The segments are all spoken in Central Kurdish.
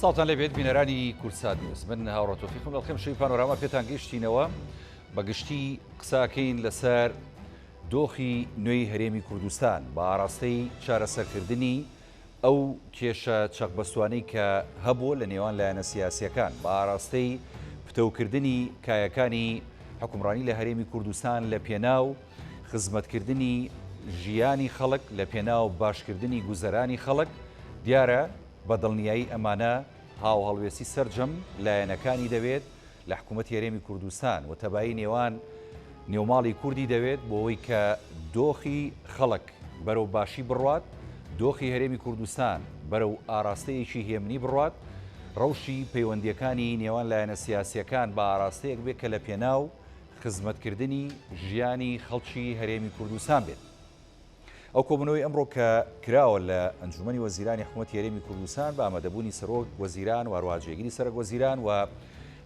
ساڵتان لەبێت بینەرانی کورسات نیوز من هاوڕە تۆفیقم لەڵخێم شەوی پانۆراما پێتان گەیشتینەوە بەگشتی قساکەین لەسەر دۆخی نوێی هەرێمی کوردستان بە ئاراستەی چارەسەرکردنی ئەو کێشە چەقبەستوانەی کە هەبووە لە نێوان لایەنە سیاسیەکان بە ئاراستەی پتەوکردنی کایەکانی حکومڕانی لە هەرێمی کوردستان لە پێناو خزمەتکردنی ژیانی خەڵک لە پێناو باشکردنی گوزەرانی خەڵک دیارە بە دڵنیایی ئەمانە هاو هەڵوێستی سەرجەم لایەنەکانی دەوێت لە حکوومەتی هەرێمی کوردستان و تەبایی نێوان نێوماڵی کوردی دەوێت بۆ ئەوەی کە دۆخی خەڵک بەرەو باشی بڕوات دۆخی هەرێمی کوردستان بەرەو ئاراستەیەکی هێمنی بڕوات ڕەوشی پەیوەندیەکانی نێوان لایەنە سیاسیەکان بە ئاراستەیەک بێت کە لە پێناو خزمەتکردنی ژیانی خەڵکی هەرێمی کوردستان بێت. ئەو کۆبنەوەی ئەمڕۆ کە کراوە لە ئەنجومەنی وەزیرانی حکوومەتی هەرێمی کوردستان بە ئامادەبوونی سەرۆک وەزیران و هەروەها سەرۆک وەزیران و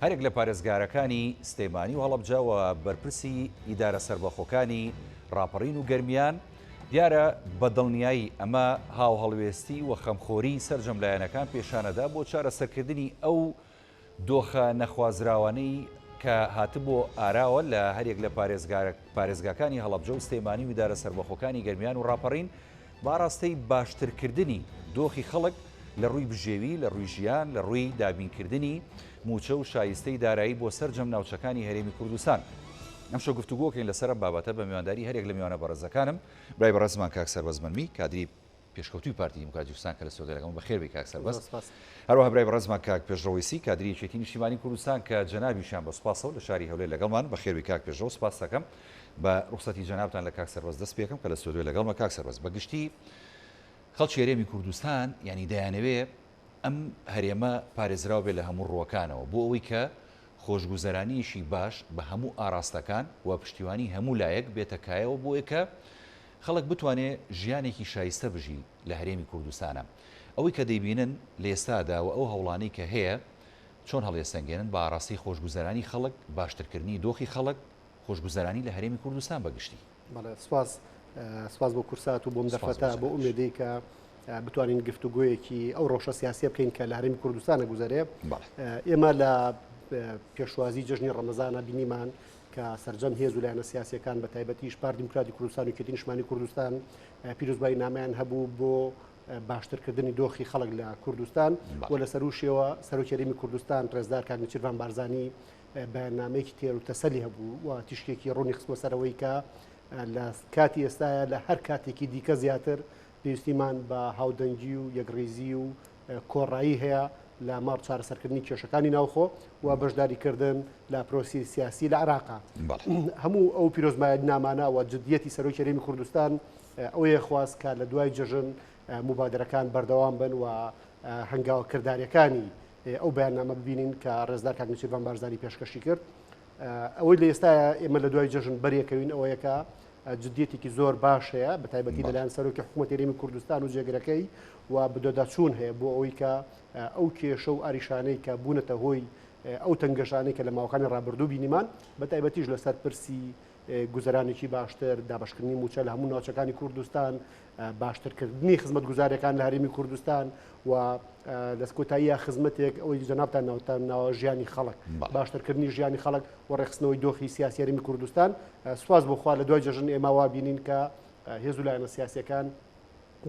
هەرێک لە پارێزگارەکانی سلێمانی و هەڵەبجە و بەرپرسی ئیدارە سەربەخۆکانی ڕاپەڕین و گەرمیان دیارە بە دڵنیایی ئەمە هاو هەڵوێستی و خەمخۆری سەرجەم لایەنەکان پێشانەدا بۆ چارەسەرکردنی ئەو دۆخە نەخوازراوانەی کە هاتبوو ئاراوە لە هەرێک لە پارێزگاکانی هەڵەبجە و سلێمانی و ئیدارە سەربەخۆکانی گەرمیان و ڕاپەڕین باڕاستەی باشترکردنی دۆخی خەڵک لە ڕووی بژێوی لە ڕووی ژیان لە ڕووی دابینکردنی موچە و شایستەی دارایی بۆ سەرجەم ناوچەکانی هەرێمی کوردستان. ئەمشۆ گفتوگۆکەین لەسەر بابەتە بە میوانداری هەرێک لە میوانە بەڕێزەکانم برای بەڕێزمان کاک سەربەز مەنمی کادری پێشکەوتوی پارتی دیموکراتی کوردستان کە لە سۆدای لەگەڵم بەخێر بێ کاک سەربەز. هەروەها برای بەڕێزمان کاک پێشڕەوەیسی کادری یەکێتی نیشتیمانی کوردستان کە جەنابیشیان بە سوپاسەوە لە شاری هەولێر لەگەڵمان بەخێر بێ کاک پێشڕەوە سوپاس دەکەم بە ڕوخسەتی جەنابتان لە کاک سەربەز دەست پێکەم کە لە سۆدای لەگەڵمە کاک سەربەز. بەگشتی خەڵکی هەرێمی کوردستان یعنی دەیانەوێ ئەم هەرێمە پارێزراو بێ لە هەموو ڕووەکانەوە بۆ ئەوەی کە خۆشگوزەرانیشی باش بە هەموو ئاراستەکان و پشتیوانی هەموو لایەک بێتەکایەوە بۆ ئەوەی کە خەڵک بتوانێت ژیانێکی شایستە بژی لە هەرێمی کوردستانە. ئەوەی کە دەیبینن لە ئێستادا و ئەو هەوڵانەی کە هەیە چۆن هەڵێستەنگێنن بە ئاراستی خۆشگوزەرانی خەڵک باشترکردنی دۆخی خەڵک خۆشگوزەرانی لە هەرێمی کوردستان بەگشتی. سپاس بۆ کورسات و بۆم دەرفەتە بۆ ئومێدەی کە بتوانین گفتوگویەکی ئەو ڕۆژە سیاسی بکەین کە لە هەرێمی کوردستانە گوزارێ. ئێمە لە پێشوازی جژنی ڕەمەزانە بینیمان کە سەرجەم هێز و لایەنە سیاسیەکان بە تایبەتیش پارتی دیموکراتی کوردستان و یەکێتی نیشتیمانی کوردستان پیرۆزبایی نامەیان هەبوو بۆ باشترکردنی دۆخی خەڵک لە کوردستان و لە سەروشیەوە سەرۆکی هەرێمی کوردستان ڕێزدار کاک نێچیروان بارزانی بەیاننامەیەکی تێر و تەسەلی هەبوو و تیشکێکی ڕوونی خستووە سەرەوەی کە لە کاتی ئێستاە لە هەر کاتێکی دیکە زیاتر پێویستیمان بە هاودەنگی و یەکڕێزی و کۆڕایی هەیە لە ماڕ چارەسەرکردنی کێشەکانی ناوخۆ و بەشداریکردن لە پرۆسی سیاسی لە عێراقا. هەموو ئەو پیرۆزمایە نامانە و جدیەتی سەرۆکی هەرێمی کوردستان ئەوەیە خواست کە لە دوای جەژن مبادرەکان بەردەوام بن و هەنگاوەکرداریەکانی ئەو بەیاننامە ببینین کە ڕێزدار کاک نێچیروان بارزانی پێشکەشی کرد. ئەوەی لە ئێستاە ئێمە لە دوای جەژن بەریەکەوین ئەوەیەکە جدیەتێکی زۆر باش هەیە بە تایبەتی لەلایەن سەرۆکی حکوومەتی هەرێمی کوردستان و جێگرەکەی و بدۆداچوون هەیە بۆ ئەوەی کە ئەو کێشە و ئاریشانەی کە بوونەتە هۆی ئەو تەنگەشانەی کە لە ماوەکانی ڕابردوو بینیمان بە تایبەتیش لەسەر پرسی گوزەرانێکی باشتر دابشکردنی موچە لە هەموو ناوچەکانی کوردستان باشترکردنی خزمەت گوزارەکان لە هەرێمی کوردستان و لە کۆتاییە خزمەتێک ئەوەی جەنابتان ناوە ژیانی خەڵک باشترکردنی ژیانی خەڵک و ڕێخستنەوەی دۆخی سیاسی هەرێمی کوردستان. سوپاس بۆخوا لە دوای جەژن ئێمە وا بینین کە هێز و لایەنە سیاسیەکان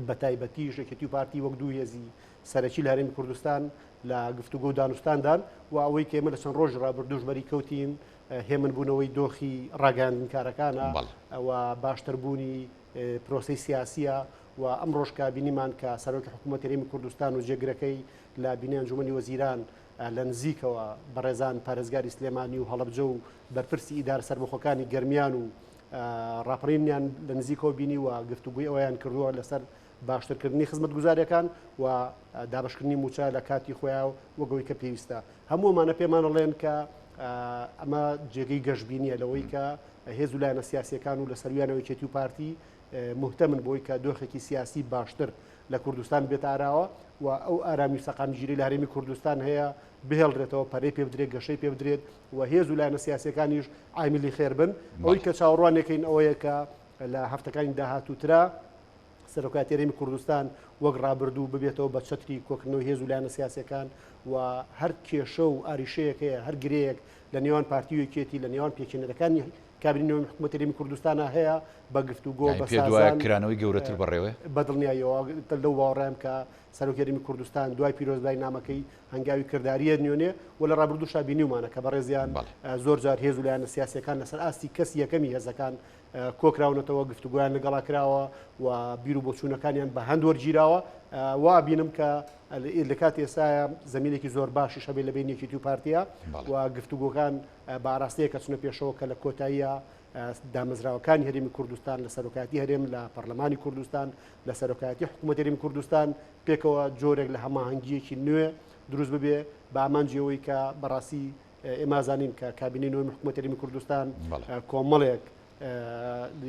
بە تایبەتی یەکێتی و پارتی وەک دوو هێزی سەرەکی لە هەرێمی کوردستان لە گفتوگۆ و دانوستاندان و ئەوەی کە ئێمە لە چەند ڕۆژ ڕابردوو ژمەری کەوتین هێمنبوونەوەی دۆخی ڕاگەاندنکارەکانە و باشتربوونی پرۆسی سیاسیە و ئەم ڕۆژکە بینیمان کە سەرۆکی حکوومەتی هەرێمی کوردستان و جێگرەکەی لە بینی ئەنجومەنی وەزیران لە نزیکەوە بەڕێزان پارێزگاری سلێمانی و هەڵەبجە و بەرپرسی ئیدارە سەربەخۆکانی گەرمیان و ڕاپەڕینیان لە نزیکەوە بینی و گفتوگوی ئەویان کردووە لەسەر باشترکردنی خزمەت گوزاریەکان و دابشکردنی موچە لە کاتی خۆیان وەگەوەی کە پێویستە. هەموومانە پێمانەڵێن کە ئەمە جێگەی گەشتبینیە لەوەی کە هێز و لایەنە سیاسیەکان و لە سەرویانەوەی یەکێتی و پارتی مهتەمن بۆی کە دۆخێکی سیاسی باشتر لە کوردستان بێت ئاراوە و ئەو ئارامی سەقامگیری لە هەرێمی کوردستان هەیە بهێڵدرێتەوە پەرەی پێ بدرێت گەشەی پێ بدرێت و هێز و لایەنە سیاسیەکانیش عاملی خێر بن. ئەوەی کە چاوەڕوانێکین ئەوەیە کە لە هەفتەکانی داهاتووترا سەرۆکاتی هەرێمی کوردستان وەک ڕابردوو ببێتەوە بە چەتری کۆکردنەوەی هێز و لایەنە سیاسەکان و هەر کێشە و ئاریشەیەک هەیە هەر گرەیەک لە نێوان پارتیویەکێتی لە نێوان پێکێنەرەکانی کابینەوەی حکوومەت هەرێمی کوردستانە هەیە بە گفتوگۆ بە سازان کرانەوەی گەورەتر بەڕێوە بەدڵنیایەوە لەو باوەڕام کە سەرۆکی هەرێمی کوردستان دوای پیرۆزبای نامەکەی هەنگاوی کردداریە نوێنێ و لە ڕابردوو شابینیومانە کە بەڕێزیان زۆر جار هێز و لایەنە سیاسەکان لەسەر ئاستی کەس یەکەمی هێزەکان کۆکراونەتەوە گفتوگویان لەگەڵا کراوە و بیر و بۆچوونەکانیان بە هەند وەرگیراوە وا بینم کە لە کات ئێسایە زمینێکی زۆر باشی شەبێ لە بین یەکێتی و پارتیا و گفتوگۆکان بە ئاراستەیە کە چونە پێشەوە کە لە کۆتاییە دامەزراوەکانی هەرێمی کوردستان لە سەرۆکاتی هەرێم لە پەرلەمانی کوردستان لە سەرۆکاتی حکوومەت هەرێمی کوردستان پێکەوە جۆرێک لە هەماهەنگیەکی نوێ دروست ببێ بە ئامانجیەوەی کە بەڕاستی ئێمە زانین کە کابینەی نوێی حکوومەت هەرێمی کوردستان کۆمەڵێک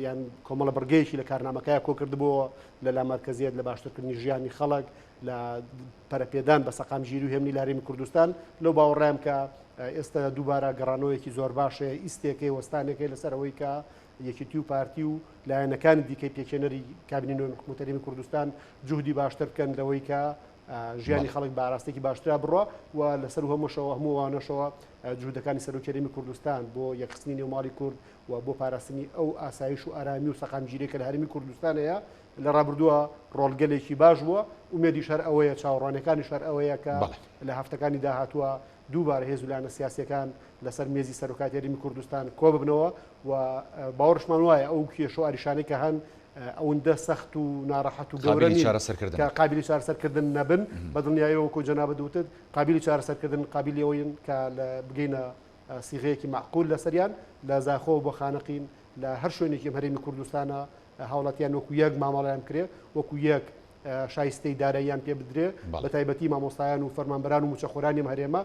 یان کۆمەڵە بەرگەیەکی لە کارنامەکەیە کۆکردبووە لە لامەرکەزیەت لە باشترکردنی ژیانی خەڵک لە پەرەپێدان بە سەقامگیری و هێمنی لە هەرێمی کوردستان لەو باوەڕام کە ئێستا دووبارە گەڕانەوەیەکی زۆر باشە ئیستێکی وەستانێکی لەسەرەوەی کە یەکێتی و پارتی و لایەنەکانی دیکەی پێکێنەری کابینەی نوێی حکوومەت هەرێمی کوردستان جوهدی باشتر بکەن لەوەی کە ژیانی خەڵک بە ئاراستێکی باشترا بڕۆ و لەسەر هەمووشەوە هەمووانەشەوە جوودەکانی سەرۆکی هەرێمی کوردستان بۆ یەکخستنی نێوماڵی کورد و بۆ پاراستنی ئەو ئاسایش و ئارامی و سەقامگیریەکە لە هەرێمی کوردستانەیە لە ڕابردووە ڕۆڵگەلێکی باش بووە ومێدی شەر ئەوەیە چاوەڕوانەکانی شەر ئەوەیە کە لە هەفتەکانی داهاتووە دووبارە هێز و لایەنە سیاسیەکان لەسەر مێزی سەرۆکاتی هەرێمی کوردستان کۆ ببنەوە و باوەڕشمان وایە ئەو کێشە و ئاریشانەی کە هەن ئەوەندە سەخت و ناڕەحەت و گەورەنی کە قابلی چارەسەرکردن نەبن بەدڵنیایەوە کۆ جەنابەت دوتت قابلی چارەسەرکردن قابلی ئەوەین کە لە بگەینە سیغەیەکی معقول لەسەریان لە زاخۆ بۆ خانەقین لە هەر شوێنێکی هەرێمی کوردستانە هاوڵاتیان وەکو یەک مامەڵیان کرێ وەکو یەک شایستەی داراییان پێ بدرێ بە تایبەتی مامۆستایان و فەرمانبەران و موچەخۆرانی هەرێمە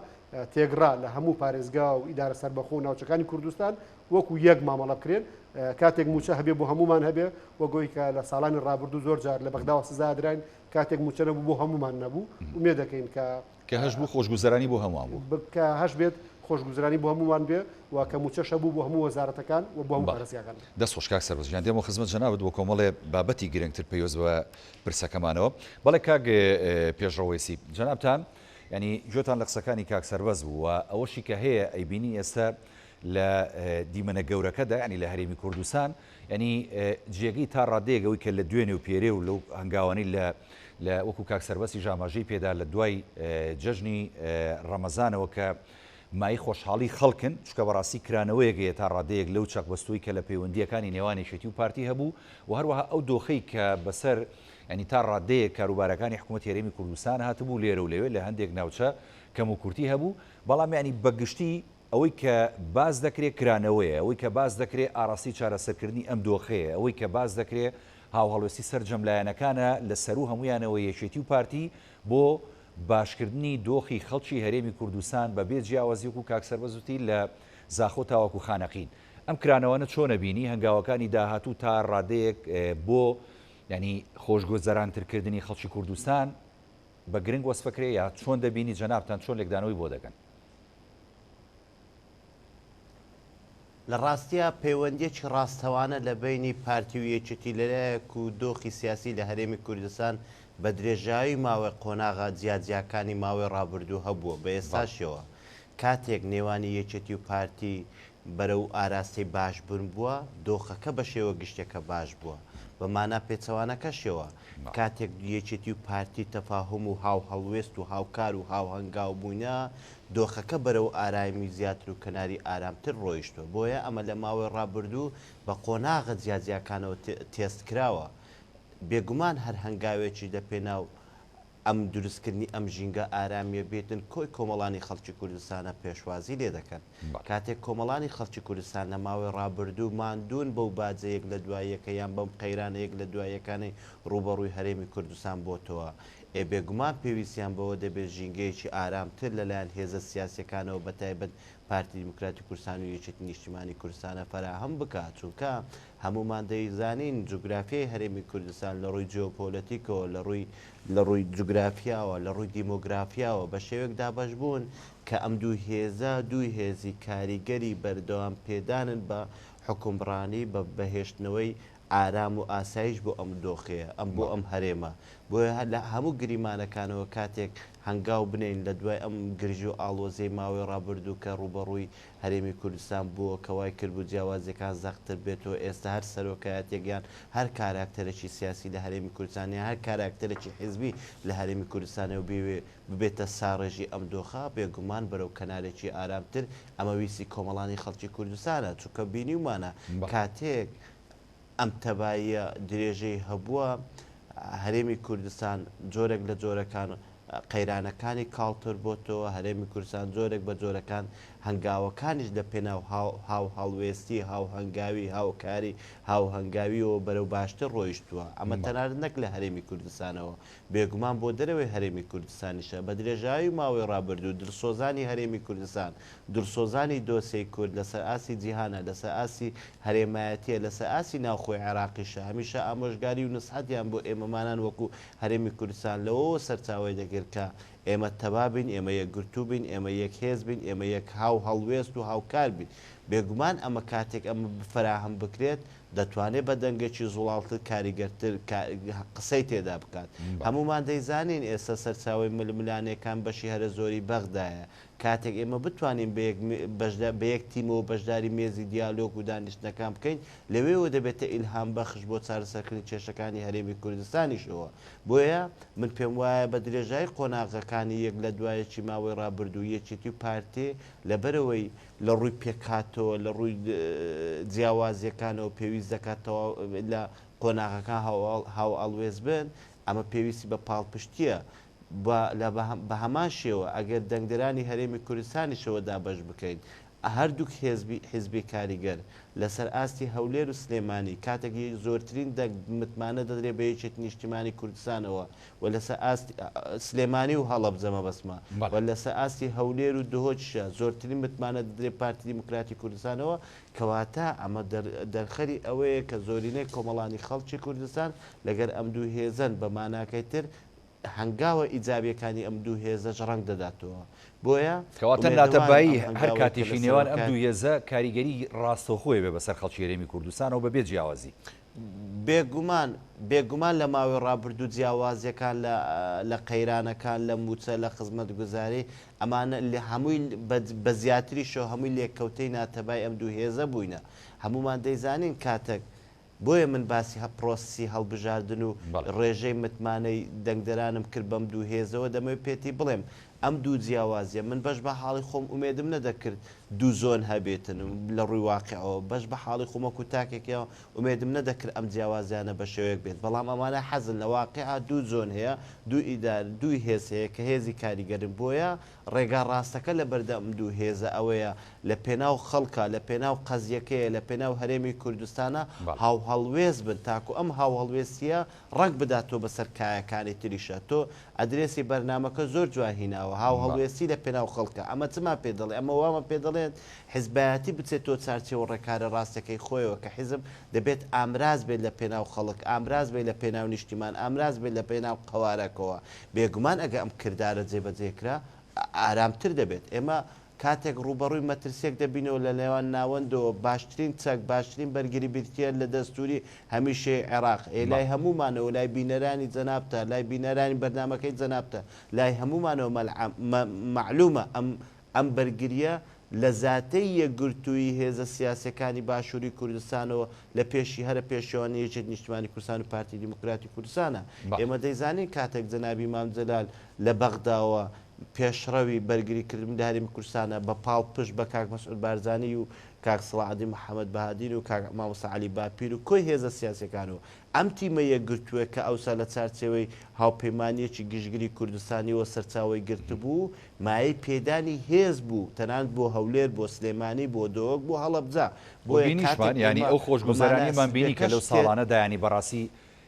تێگڕا لە هەموو پارێزگا و ئیدارە سەربەخۆ و ناوچەکانی کوردستان وەکو یەک مامەڵە بکرێن کاتێک موچە هەبێ بۆ هەمومان هەبێ وەگۆی کە لە ساڵانی ڕابردوو زۆر جار لە بەغداوە سزا درراین کاتێک موچە نەبوو بۆ هەمومان نەبوو ومێ دەکەین کە هەش بوو خۆشگوزەرانی بۆ هەمووان بوو کە هەش بێت خۆشگوزرانی بۆ هەمومان بێ و کە موچەش هەبوو بۆ هەموو وەزارەتەکان و بۆ هەموو پارێزگاکان دەست خۆشکاک سەربەزیان دێمە خزمەت جەنابەت بۆ کۆمەڵێ بابەتی گرنگتر پێویست بە پرسەکەمانەوە بەڵێ کاک پێشڕەوەیسی جەنابتان ینی گوێتان لە قسەکانی کاک سەربەز بوو و ئەوەشی کە هەیە ئەیبینی ئێستا لە دیمەنە گەورەکەدا ینی لە هەرێمی کوردستان ینی جێگەی تا ڕادەیەکەوەی کە لە دوێنێ و پێرێ و لەو هەنگاوانی لە وەکو کاک سەربەسی ژاماژەی پێدا لە دوای جەژنی ڕەمەزانەوە کە مای خۆشحاڵی خەڵکن چکە بەڕاستی کرانەوەیەکەیە تا ڕادەیەک لەو چەق بەستوی کە لە پەیوەندیەکانی نێوانێشێتی و پارتی هەبوو و هەروەها ئەو دۆخەی کە بەسەر ینی تا ڕادەیە کاروبارەکانی حکوومەتی هەرێمی کوردستان هاتبوو لێرە و لەوێ لە هەندێک ناوچە کەم و کورتی هەبوو بەڵام ینی بەگشتی ئەوەی کە باز دەکرێت کرانەوەیە ئەوەی کە باز دەکرێت ئاراستی چارەسەرکردنی ئەم دۆخەیە ئەوەی کە باز دەکرێت هاوهەڵوێستی سەرجەملایەنەکانە لەسەر و هەمویانەوە یەکێتی و پارتی بۆ باشکردنی دۆخی خەڵکی هەرێمی کوردستان بە بێ جیاوازی وکو کاک سەربەزوتی لە زاخۆ تاوەکو خانەقین ئەم کرانەوەنە چۆنە بینی هەنگاوەکانی داهاتوو تا ڕادەیەک بۆ ینی خۆشگۆزەرانترکردنی خەڵکی کوردستان بە گرنگ وەسفەکرێ یا چۆن دەبینی جەنابتان چۆن لێکدانەوەی بۆ دەکەن لە ڕاستیە پەیوەندیەکی ڕاستەوانە لە بینی پارتی و یەکێتی لەلایەک و دۆخی سیاسی لە هەرێمی کوردستان بە درێژاوی ماوەی قۆناغا جیاجیاکانی ماوەی ڕابردوو هەبووە بە ئێستاشەوە کاتێک نێوانی یەکێتی و پارتی بەرەو ئاراستی باشبوون بووە دۆخەکە بە شێوە گشتێکە باش بووە بەمانە پێچەوانەکەشەوە کاتێک یەکێتی و پارتی تەفاهم و هاو هەڵوێست و هاوکار و هاوهەنگاو بووینە دۆخەکە بەرەو ئارامی زیاتر و کەناری ئارامتر ڕۆیشتوە بۆیە ئەمە لە ماوەی ڕابردوو بە قۆناغە جیاجیاکانەوە تێست کراوە بێگومان هەر هەنگاوێکی دە پێناو ئەم دروستکردنی ئەم ژینگە ئارامیە بێتن کۆی کۆمەڵانی خەڵکی کوردستانە پێشوازی لێ دەکەن کاتێک کۆمەڵانی خەڵکی کوردستان لە ماوەی ڕابردوو ماندوون بەو باجەیەک لە دوایەکە یان بەم قەیرانەیەک لە دوایەکانی ڕوبەڕووی هەرێمی کوردستان بۆتەوە بێگومان پێویستیان بەوە دەبێت ژینگەیەکی ئارامتر لەلایەن هێزە سیاسەکانەوە بەتایبەت پارتی دیموکراتی کوردستان و یەکێتی نیشتیمانی کوردستانە فراهەم بکات چونکە هەمومان دەیزانین جوگرافیای هەرێمی کوردستان لە ڕووی جیۆپۆلیتیکەوە لە ڕووی جوگرافیاوە لە ڕووی دیمۆگرافیاوە بە شێوەیەک دابەش بوون کە ئەم دوو هێزی کاریگەری بەردەوام پێدانن بە حکومڕانی بە بەهێشتنەوەی ئارام و ئاسایش بۆ ئەم دۆخەیە ئەم بۆ ئەم هەرێمە بۆیە لە هەموو گریمانەکانەوە کاتێک هەنگاو بنین لە دوای ئەم گرژ و ئاڵۆزەی ماوەی ڕابردوو کە ڕوبەڕووی هەرێمی کوردستان بووە کەوای کرد بوو جیاوازەکان زەختر بێتەوە ئێستا هەر سەرۆکایەتێکیان هەر کاراکتەرێکی سیاسی لە هەرێمی کوردستانی هەر کاراکتەرێکی حیزبی لە هەرێمی کوردستانەوە ببێتە ساڕێژی ئەم دۆخە بێگومان بەرەو کەنارێکی ئارامتر ئەمە ویسی کۆمەڵانی خەڵکی کوردستانە چونکە بینیمانە کاتێک ئەم تەباییە درێژەی هەبووە هەرێمی کوردستان جۆرێک لە جۆرەکان قەیرانەکانی کاڵتر بۆتەوە هەرێمی کوردستان جۆرێک بە جۆرەکان هەنگاوەکانیش لە پێناو هاو هەڵوێستی هاو هەنگاوی هاوکاری هاو هەنگاویەوە بەرەو باشتر ڕۆیشتووە ئەمە تەنانەت نەک لە هەرێمی کوردستانەوە بێگومان بۆ دەرەوەی هەرێمی کوردستانیشە بە درێژایی ماوەی ڕابردوو دڵسۆزانی هەرێمی کوردستان دڵسۆزانی دۆسەی کورد لەسەر ئاسی جیهانە لەسەر ئاسی هەرێمایەتیە لەسەر ئاسی ناوخۆی عێراقیشە هەمیشە ئامۆژگاری و نسحەتیان بۆ ئێمەمانان وەکو هەرێمی کوردستان لەوە سەرچاوی دەگرت کە ئێمە تەبابین ئێمە یەکگرتوو بین ئێمە یەک هێز بین ئێمە یەک هاو هەڵوێست و هاوکار بین بێگومان ئەمە کاتێک ئەمە فراهم بکرێت دەتوانێت بە دەنگێکی زوڵاڵتر کاریگەرتر قسەی تێدا بکات هەمومان دەیزانین ئێستا سەرچاوی ململانەکان بەشی هەرە زۆری بەغدایە کاتێک ئێمە بتوانین بە یەک تیمەوە بەشداری مێزی دیالۆگ و دانیشتەکان بکەین لەوێەوە دەبێتە ئیلهام بەخش بۆ چارەسەرکردنی کێشەکانی هەرێمی کوردستانیشەوە بۆیە من پێم وایە بە درێژای قۆناغەکانی یەک لە دوایەکی ماوەی ڕابردوو یەکێتی و پارتێ لەبەرەوەی لە ڕووی پێکاتەوە لە ڕووی جیاوازیەکانەوە پێویست دەکاتەوە لە قۆناغەکان هاو ئەڵوێز بن ئەمە پێویستی بە پاڵپشتیە بە هەمان شێوە ئەگەر دەنگدەرانی هەرێمی کوردستانیشەوە دابەش بکەین هەردووک حیزبی کاریگەر لەسەر ئاستی هەولێر و سلێمانی کاتێکی زۆرترین متمانە دەدرێت بە یەکێتی نیشتیمانی کوردستانەوە و لەسەر سلێمانی و هەڵەبجەمە بەسمە و لەسەر ئاستی هەولێر و دهۆچشە زۆرترین متمانە دەدرێت پارتی دیموکراتی کوردستانەوە کەواتە ئەمە دەرخەری ئەوەیە کە زۆرینەی کۆمەڵانی خەڵکی کوردستان لەگەر ئەم دوو هێزن بە ماناکەی تر هەنگاوە ئیجابیەکانی ئەم دوو هێزەش ڕنگ دەداتەوە بۆیە کەواتە ناتەبایی هەر کاتێکی نێوان ئەم دوو هێزە کاریگەری ڕاستەوخۆی بێ بەسەر خەڵکی هەرێمی کوردستانەوە بەبێ جیاوازی بێگومان لە ماوەی ڕابردوو جیاوازیەکان لە قەیرانەکان لە موچە لە خزمەت گوزاری ئەمانە لە هەمووی بە زیاتریشەوە هەمووی لێککەوتەی ناتەبای ئەم دوو هێزە بووینە هەمومان دەیزانین کاتێک بۆیە من باسی پرۆسی هەڵبژاردن و ڕێژەی متمانەی دەنگدەرانم کرد بەم دوو هێزەوە دەمەوێت پێتی بڵێم ئەم دوو جیاوازیە من بەش بە حاڵی خۆم ئومێدم نەدەکرد دوو زۆن هەبێتن لە ڕووی واقعەوە بەش بە حاڵی خۆمەکو تاکێکەوە ئومێدم نەدەکرد ئەم جیاوازیانە بە شێوەیەک بێت بەڵام ئەمانە حەزن لە واقعا دوو زۆن هەیە دوو ئیدار دوی هێز هەیە کە هێزی کاریگەرن بۆیە ڕێگا ڕاستەکە لە بەردەم دوو هێزە ئەوەیە لە پێناو خەڵکە لە پێناو قەزیەکەیە لە پێناو هەرێمی کوردستانە هاو هەڵوێز بن تاکو ئەم هاو هەڵوێستیە ڕنگ بداتەوە بەسەر کایەکانی تریشە تۆ ئەدرێسی بەرنامەکە زۆر جوانهیناوە هاو هەڵوێستی لە پێناو خەڵکە ئەمە چما پێ دەڵێ ئەمە وامە پێ دەڵێن حیزبایەتی بچێتەوە چارچێوە ڕێکارە ڕاستەکەی خۆیەوە کە حیزب دەبێت ئامراز بێت لە پێناو خەڵک ئامراز بێت لە پێناو نیشتیمان ئامراز بێت لە پێناو قەوارەکەوە بێگومان ئەگە ئەم کردارە جێبەجێکرا ئارامتر دەبێت ئێمە کاتێک ڕوبەڕووی مەترسێک دەبینەوە لە لێوان ناوەندەوە باشترین چەک باشترین بەرگری بیرتە لە دەستوری هەمیشەی عێراق لای هەمومانەوە لای بینەرانی جەنابتە لای بینەرانی بەرنمەکەی جەنابتە لای هەمومانەوە معلومە ئەم بەرگریە لە زاتەی یەکگرتووی هێزە سیاسەکانی باشووری کوردستانەوە لە پێشی هەرە پێشەوانی یەکێتی نیشتیمانی کوردستان و پارتی دیموکراتی کوردستانە ئێمە دەیزانین کاتێک جەنابی مام جەلال لە بەغداوە پێشڕەوی بەرگریکردن لە هەرێمی کوردستانە بە پاڵ پشت بە کاک مەسعود بارزانی و کاک سەڵاحەدین محەممەد بەهادین و کاک مامۆستا عەلی باپیر و کۆی هێزە سیاسەکانەوە ئەم تیمە یەکگرتووە کە ئەوسا لە چارچێوەی هاوپەیمانیەکی گشتگیری کوردستانیەوە سەرچاوی گرتبوو مایەی پێدانی هێز بوو تەنانەت بۆ هەولێر بۆ سلێمانی بۆ دۆک بۆ هەڵەبجا بۆ بینیشمان ینی ئەو خۆشگوزارانیمان بینی کە لەو ساڵانە دایانی بەڕاستی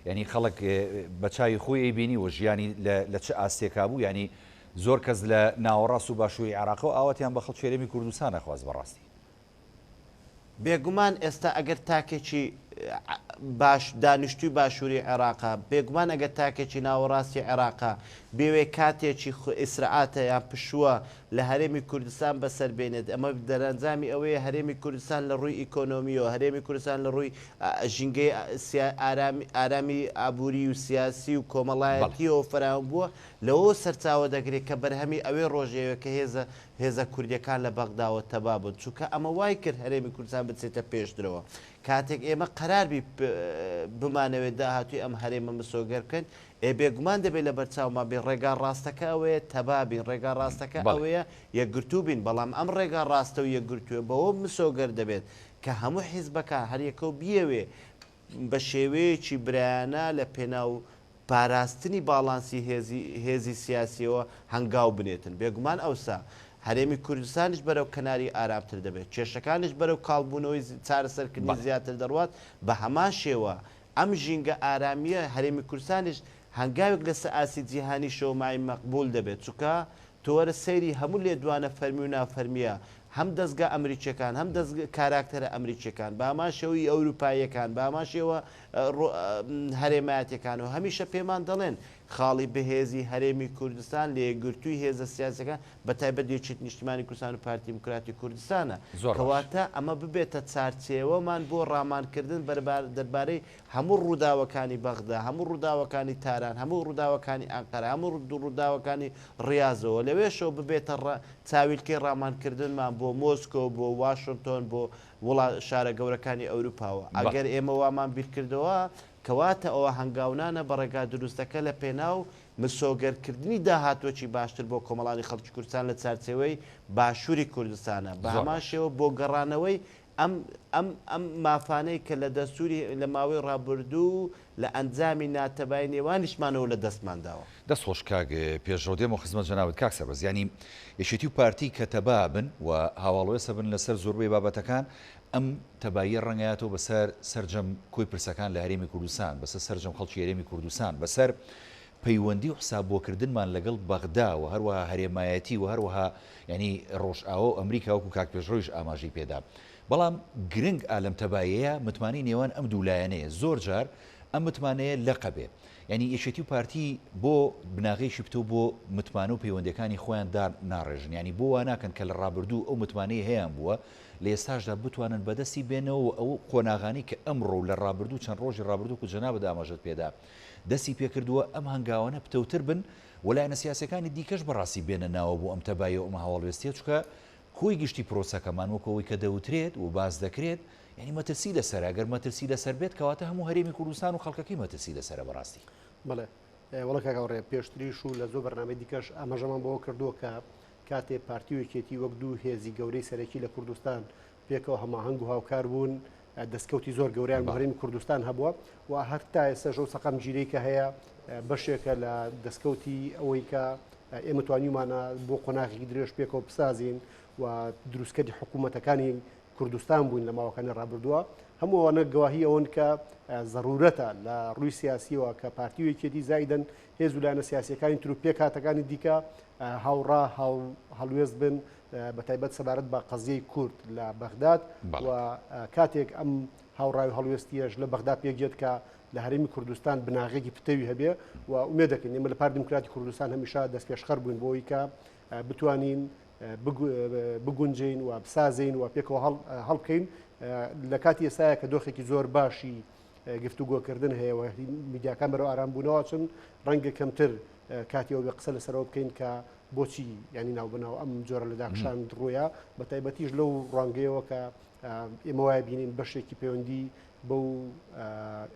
ینی خەڵک بە چاوی خۆی بینی و ژیانی لە چه ئاستێکا بوو ینی زۆر کەس لە ناوەڕاست و باشووری عێراقەوە ئاواتیان بە خەڵکی هەرێمی کوردستان نەخواست بەڕاستی بێگومان ئێستا ئەگەر تاکێکی باش دانیشتوی باشووری عێراقا بێگومان ئەگە تاکێکی ناوەڕاستی عێراقا بێوێ کاتێکی ئیسرعاتە یان پشووە لە هەرێمی کوردستان بەسەر بێنێت ئەمە دەرەنجامی ئەوەیە هەرێمی کوردستان لە ڕووی ئیکۆنۆمیەوە هەرێمی کوردستان لە ڕووی ژینگەی ئارامی ئابووری و سیاسی و کۆمەڵایەتیەوە فراوان بووە لەوە سەرچاوە دەگرێت کە بەرهەمی ئەوەی ڕۆژەیە کە هێزە کوردیەکان لە بەغداوە تەبا بوون چونکە ئەمە وای کرد هەرێمی کوردستان بچێتە پێشترەوە کاتێک ئێمە قەراربی بمانەوێت داهاتوی ئەم هەرێمە مسۆگەر بکەن بێگومان دەبێت لە بەرچاوما بێ ڕێگا ڕاستەکە ئەوەیە تەبابین ڕێگا ڕاستەکە ئەوەیە یەکگرتوو بین بەڵام ئەم ڕێگا ڕاستە و یەکگرتووە بەوە مسۆگەر دەبێت کە هەموو حیزبەکان هەریەکە بیەوێ بە شێوەیەکی برایانە لە پێناو پاراستنی باڵانسی هێزی سیاسیەوە هەنگاو بنێتن بێگومان ئەوسا هەرێمی کوردستانیش بەرەو کەناری ئارامتر دەبێت کێشەکانیش بەرەو کاڵبوونەوەی چارەسەرکردنی زیاتر دەڕوات بە هەمان شێوە ئەم ژینگە ئارامیە هەرێمی کوردستانیش هەنگاوێک لەسەر ئاسی جیهانی شۆمای مەقبول دەبێت چونکە تۆوەرە سەیری هەموو لێدوانە فەرمی و نافەرمیە هەم دەستگا ئەمریکیەکان هەم کاراکتەرە ئەمریکیەکان بە هەمان شێوەی ئەوروپاییەکان بە هەمان شێوە هەرێمایەتەکان و هەمیشە پێمان دەڵێن خاڵی بەهێزی هەرێمی کوردستان لە یەکگرتووی هێزە سیاسەکان بە تایبەت یەکێتی نیشتیمانی کوردستان و پارتی دیموکراتی کوردستانە کەواتە ئەمە ببێتە چارچێوەمان بۆ ڕامانکردن دەربارەی هەموو ڕووداوەکانی بەغدا هەموو ڕووداوەکانی تاران هەموو ڕووداوەکانی ئەنقەرە هەموو ڕووداوەکانی ڕاضەوە لەوێشەوە ببێتە چاویلکەی ڕامانکردنمان بۆ مۆسکۆ بۆ واشنگتۆن بۆ شارە گەورەکانی ئەوروپاوە ئەگەر ئێمە وامان بیرکردەوە کەواتە ئەوە هەنگاونانە بە ڕێگا دروستەکە لە پێناو مسۆگەرکردنی داهاتوەکی باشتر بۆ کۆمەڵانی خەڵکی کوردستان لە چارچێوەی باشووری کوردستانە بە هەمان شێوە بۆ گەڕانەوەی ئەم مافانەی کە لە دەستوری لە ماوەی ڕابردوو لە ئەنجامی ناتەبای نێوانیشمانەوە لە دەستمانداوە دەست خۆش کاک پێشڕۆدێم و خزمەت جەناوت کاک سەربەز ینی یەکێتی و پارتی کە تەبا بن و هاواڵۆیە بن لەسەر زۆربەی بابەتەکان ئەم تەبایی ڕەنگایەتەوە بەسەر سەررجەم کۆی پرسەکان لە هەرێمی کوردستان بەسەر سەررجەم خەڵکی هەرێمی کوردستان بەسەر پەیوەندی و حسابۆکردنمان لەگەڵ بەغدا و هەروەها هەرێمایەتی و هەروەها ینی ڕۆژئاوە و ئەمریکا وەکو کاک پێشڕۆیش ئاماژەی پێدا بەڵام گرنگ ئالەم تەبایەیە متمانی نێوان ئەم دوولایەنەیە زۆر جار ئەم متمانەیە لەقەبێ ینی یەکێتی و پارتی بۆ بناغەیشی بتۆ بۆ متمانە و پەیوەندەکانی خۆیان دار ناڕێژن ینی بۆ وا ناکەن کە لە ڕابردوو ئەو متمانەیە هەیەیان بووە لە ئێستاشدا بتوانن بەدەستی بێنەوە ئەو قۆناغانی کە ئەمڕۆ لە ڕابردوو چەند ڕۆژی ڕابردوو و جەنابەت ئاماژەت پێدا دەستی پێکردووە ئەم هەنگاوانە پتەوتر بن وەلایەنە سیاسەکانی دیکەش بەڕاستی بێنە ناوە بۆ ئەم تەبایە و ئەم هەواڵوێستیە چکە کۆی گشتی پرۆسەکەمان وەکەوەی کە دەوترێت و باز دەکرێت ینی مەترسی لەسەر ئەگەر مەترسی لەسەر بێت کەواتە هەموو هەرێمی کوردستان و خەڵکەکەی مەترسی لەسەرە بەڕاستی بڵێ وەڵە کاکەڕێ پێشتریش و لە زۆر بەرنامەی دیکەش ئاماژەمان بەوە کردووە کە کاتێ پارتی و یەکێتی وەک دوو هێزی گەورەی سەرەکی لە کوردستان پێکەوە هەماهەنگ و هاوکار بوون دەستکەوتی زۆر گەوریان بە هەرێمی کوردستان هەبووە و هەر تا ئێستا ژەو سەقام گیرەی کە هەیە بەشێکە لە دەستکەوتی ئەوەی کە ئێمە توانیمانە بۆ قۆناغی درێژ پێکەوە بسازین و دروستکردی حکوومەتەکانی کوردستان بوون لە ماوەکانی ڕابردووە هەمووانە گواهی ئەوەن کە ضرورەتە لە ڕووی سیاسیەوە کە پارتی و یەکێتی زایدن هێز و لایەنە سیاسیەکانی تر و پێک هاتەکانی دیکە هاوڕا هەڵوێست بن بە تایبەت سەبارەت بە قەزیەی کورد لە بەغداد و کاتێک ئەم هاوڕای و هەڵوێستیەش لە بەغداد پێگێت کە لە هەرێمی کوردستان بناغێکی پتەوی هەبێ و ئومێد دەکەین ئێمە لە پارتی دیموکراتی کوردستان هەمیشە دەست پێشخەر بووین بۆی کە بتوانین بگونجین و بسازین و پێکەوە هەڵبکەین لە کاتی ئێستاە کە دۆخێکی زۆر باشی گفتوگۆکردن هەیە و میدیاکان بەرەو ئارامبوونەوە چن ڕەنگە کەمتر کاتیەوە بێ قسە لەسەرەوە بکەین کە بۆچی ینی ناوبناو ئەم جۆرە لە داخشان ڕوویە بە تایبەتیش لەو ڕانگەیەوە کە ئێمە وایە بینین بەشێکی پەیوەندی بەو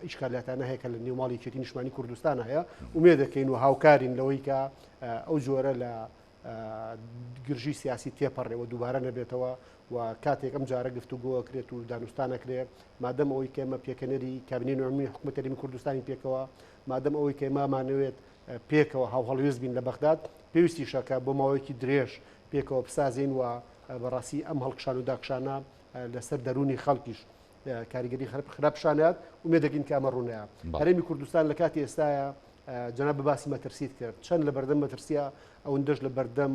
ئیشکالاتانە هەیە کە لە نێوماڵی یەکێتی نیشتیمانی کوردستانە هەیە ومێ دەکەین و هاوکارین لەوەی کە ئەو جۆرە لە گرژی سیاسی تێپەڕێەوە دووبارە نەبێتەوە و کاتێک ئەم جارە گفتوگۆ کرێت و دانوستانەکرێت مادەم ئەوەی کە ئێمە پێکەنەری کابینەی نوێنی حکوومەت هەرێمی کوردستانی پێکەوە مادەم ئەوەی کە ئێمەمانەوێت پێکەوە هەڵوێست بین لە بەغداد پێویستی شەکە بۆ ماوەیەکی درێژ پێکەوە بسازین و بەڕاستی ئەم هەڵکشان و داکشانە لەسەر دەرونی خەڵکیش کاریگەری خراپشانات ومێ دەگەین کە ئەمە ڕوونەیە هەرێمی کوردستان لە کاتی ئێستاە جەناب باسی مەترسیت کرد چەند لە بەردەم مەترسیە ئەوەندەش لە بەردەم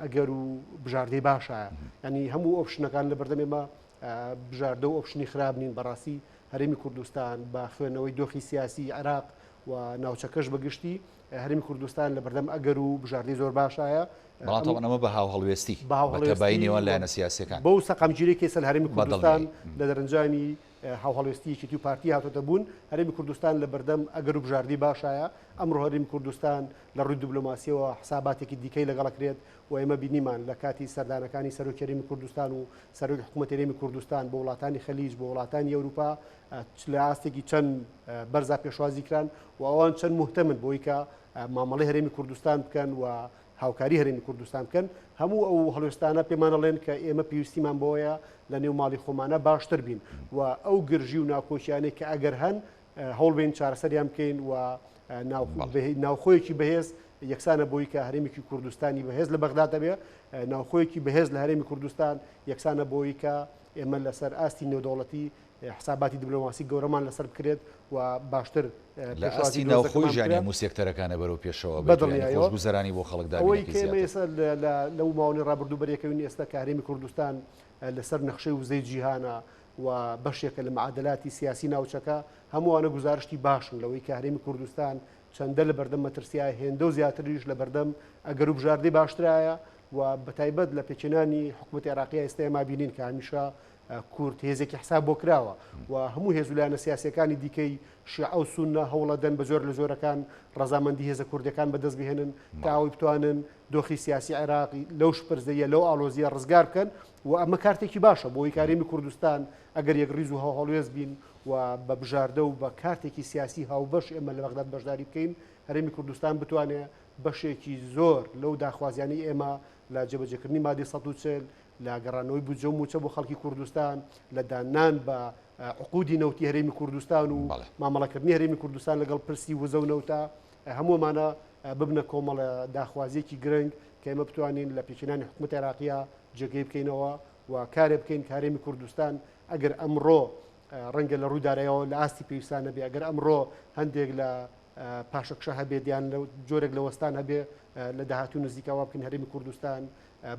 ئەگەر و بژاردەی باشە ینی هەموو ئۆپشنەکان لە بەردەم ئێمە بژاردە و ئۆپشنی خراب نین بەڕاستی هەرێمی کوردستان بە خوێنەوەی دۆخی سیاسی عێراق و ناوچەکەش بەگشتی هەرێمی کوردستان لە بەردەم ئەگەر و بژاردەی زۆر باشایە بەڵام ئەمە بە هاو هەڵوێستی بەتەبایی نێوان لایەنە سیاسیەکان بەو سەقامگیری کێسە هەرێمی کوردستان لە دەرەنجانی هاو هەڵوێستیەکی و پارتی هاتوۆتە بوون هەرێمی کوردستان لە بەردەم ئەگەر و بژاردی باشایە ئەمڕۆ هەرێمی کوردستان لە ڕووی دیبلۆماسیەوە حساباتێکی دیکەی لەگەڵەکرێت و ئێمە بینیمان لە کاتی سەردانەکانی سەرۆکی هەرێمی کوردستان و سەرۆکی حکوومەتی هەرێمی کوردستان بە وڵاتانی خەلیج بە وڵاتانی ئەوروپا لە ئاستێکی چەند بەرزا پێشوازی کران و ئەوان چەند مهتەمن بۆی کە مامەڵەی هەرێمی کوردستان بکەن و هاوکاری هەرێمی کوردستان بکەن هەموو ئەو هەڵوێستانە پێمانەڵێن کە ئێمە پێویستیمان بۆیە لە نێو ماڵی خۆمانە باشتر بین و ئەو گرژی و ناوکۆچیانەی کە ئەگەر هەن هەوڵ بین چارەسەریان بکەین و ناوخۆیەکی بەهێز یەکسانە بۆی کە هەرێمێکی کوردستانی بەهێز لە بەغدادە بێ ناوخۆیەکی بەهێز لە هەرێمی کوردستان یەکسانە بۆی کە ئێمە لەسەر ئاستی نێودەوڵەتی حساباتی دیبلۆماسی گەورەمان لەسەر بکرێت و باشتر لە ئاستی ناوخۆی ژیانی هەموو سێکتەرەکانە بەرەو پێشەوە خۆشگوزەرانی بۆ خەڵکدا ئەوەی کە ئێمە ئێستا لەو ماوەی ڕابردوو بەرەکەوین ئێستا کە هەرێمی کوردستان لەسەر نەخشەی وزەی جیهانە و بەشێکە لە معادلاتی سیاسی ناوچەکە هەمووانە گزارشتی باشن لەوەی کە هەرێمی کوردستان چەندە لە بەردەم مەترسیای هێندە و زیاتریش لە بەردەم ئەگەر و بژاردەی باشترایە و بەتایبەت لە پێچێنانی حکوومەتی عێراقی ئێستا ئێمە بینین کە هەمیشە کورد هێزێکی حساب بۆ کراوە و هەموو هێزولایەنە سیاسیەکانی دیکەی شیعە و سونە هەوڵەدەن بە زۆر لە زۆرەکان ڕەزامەندی هێزە کوردەکان بەدەست بهێنن تا ئەوی بتوانن دۆخی سیاسی عێراقی لەو شپرزەیە لەو ئالۆزیە ڕزگار بکەن و ئەمە کارتێکی باشە بۆی هەرێمی کوردستان ئەگەر یەک ڕیز و هەڵوێز بین و بە بژاردە و بە کارتێکی سیاسی هاوبەش ئێمە لە بەغداد بەشداری بکەین هەرێمی کوردستان بتوانێت بەشێکی زۆر لەو داخوازیانی ئێمە لە جێبەجێکردنی مادەی 140 لە گەڕانەوەی بودجە و موچە بۆ خەڵکی کوردستان لە دانان بە عقودی نەوتی هەرێمی کوردستان و مامەڵەکردنی هەرێمی کوردستان لەگەڵ پرسی وزە و نەوتە هەموومانە ببنە کۆمەڵە داخوازیەکی گرنگ کە ئێمە بتوانین لە پێچینانی حکوومەتی عێراقیە جێگەی بکەینەوە و کارێ بکەین کە هەرێمی کوردستان ئەگەر ئەمڕۆ ڕەنگە لە ڕوودارەوە لە ئاستی پێویستانە بێ ئەگەر ئەمڕۆ هەندێک لە پاشەکشە هەبێت یان جۆرێک لە وەستان هەبێ لە داهاتوو نزیکاوا بکەین هەرێمی کوردستان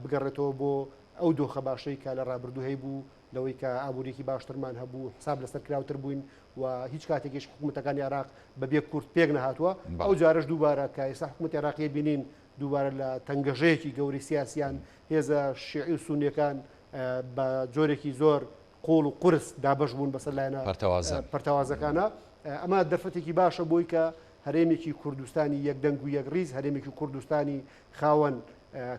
بگەڕێتەوە بۆ ئەو دۆخە باشەی کە لە ڕابردوو هەیبوو لەوەی کە ئابوووریەکی باشترمان هەبوو حساب لەسەر کراوتر بووین و هیچ کاتێکیش حکوومەتەکانی عێراق بەبێ کورد پێک نەهاتووە ئەو جارش دووبارە کە ئێستا حکوومەتی عێراقی بینین دووبارە لە تەنگەژەیەکی گەوری سیاسیان هێزە شیعی و سونیەکان بە جۆرێکی زۆر قوڵ و قورس دابەش بوون بەسەر لایەنە پەرتەوازەکانە ئەمە دەرفەتێکی باشە بۆی کە هەرێمێکی کوردستانی یەکدەنگ و یەکڕیز هەرێمێکی کوردستانی خاوەن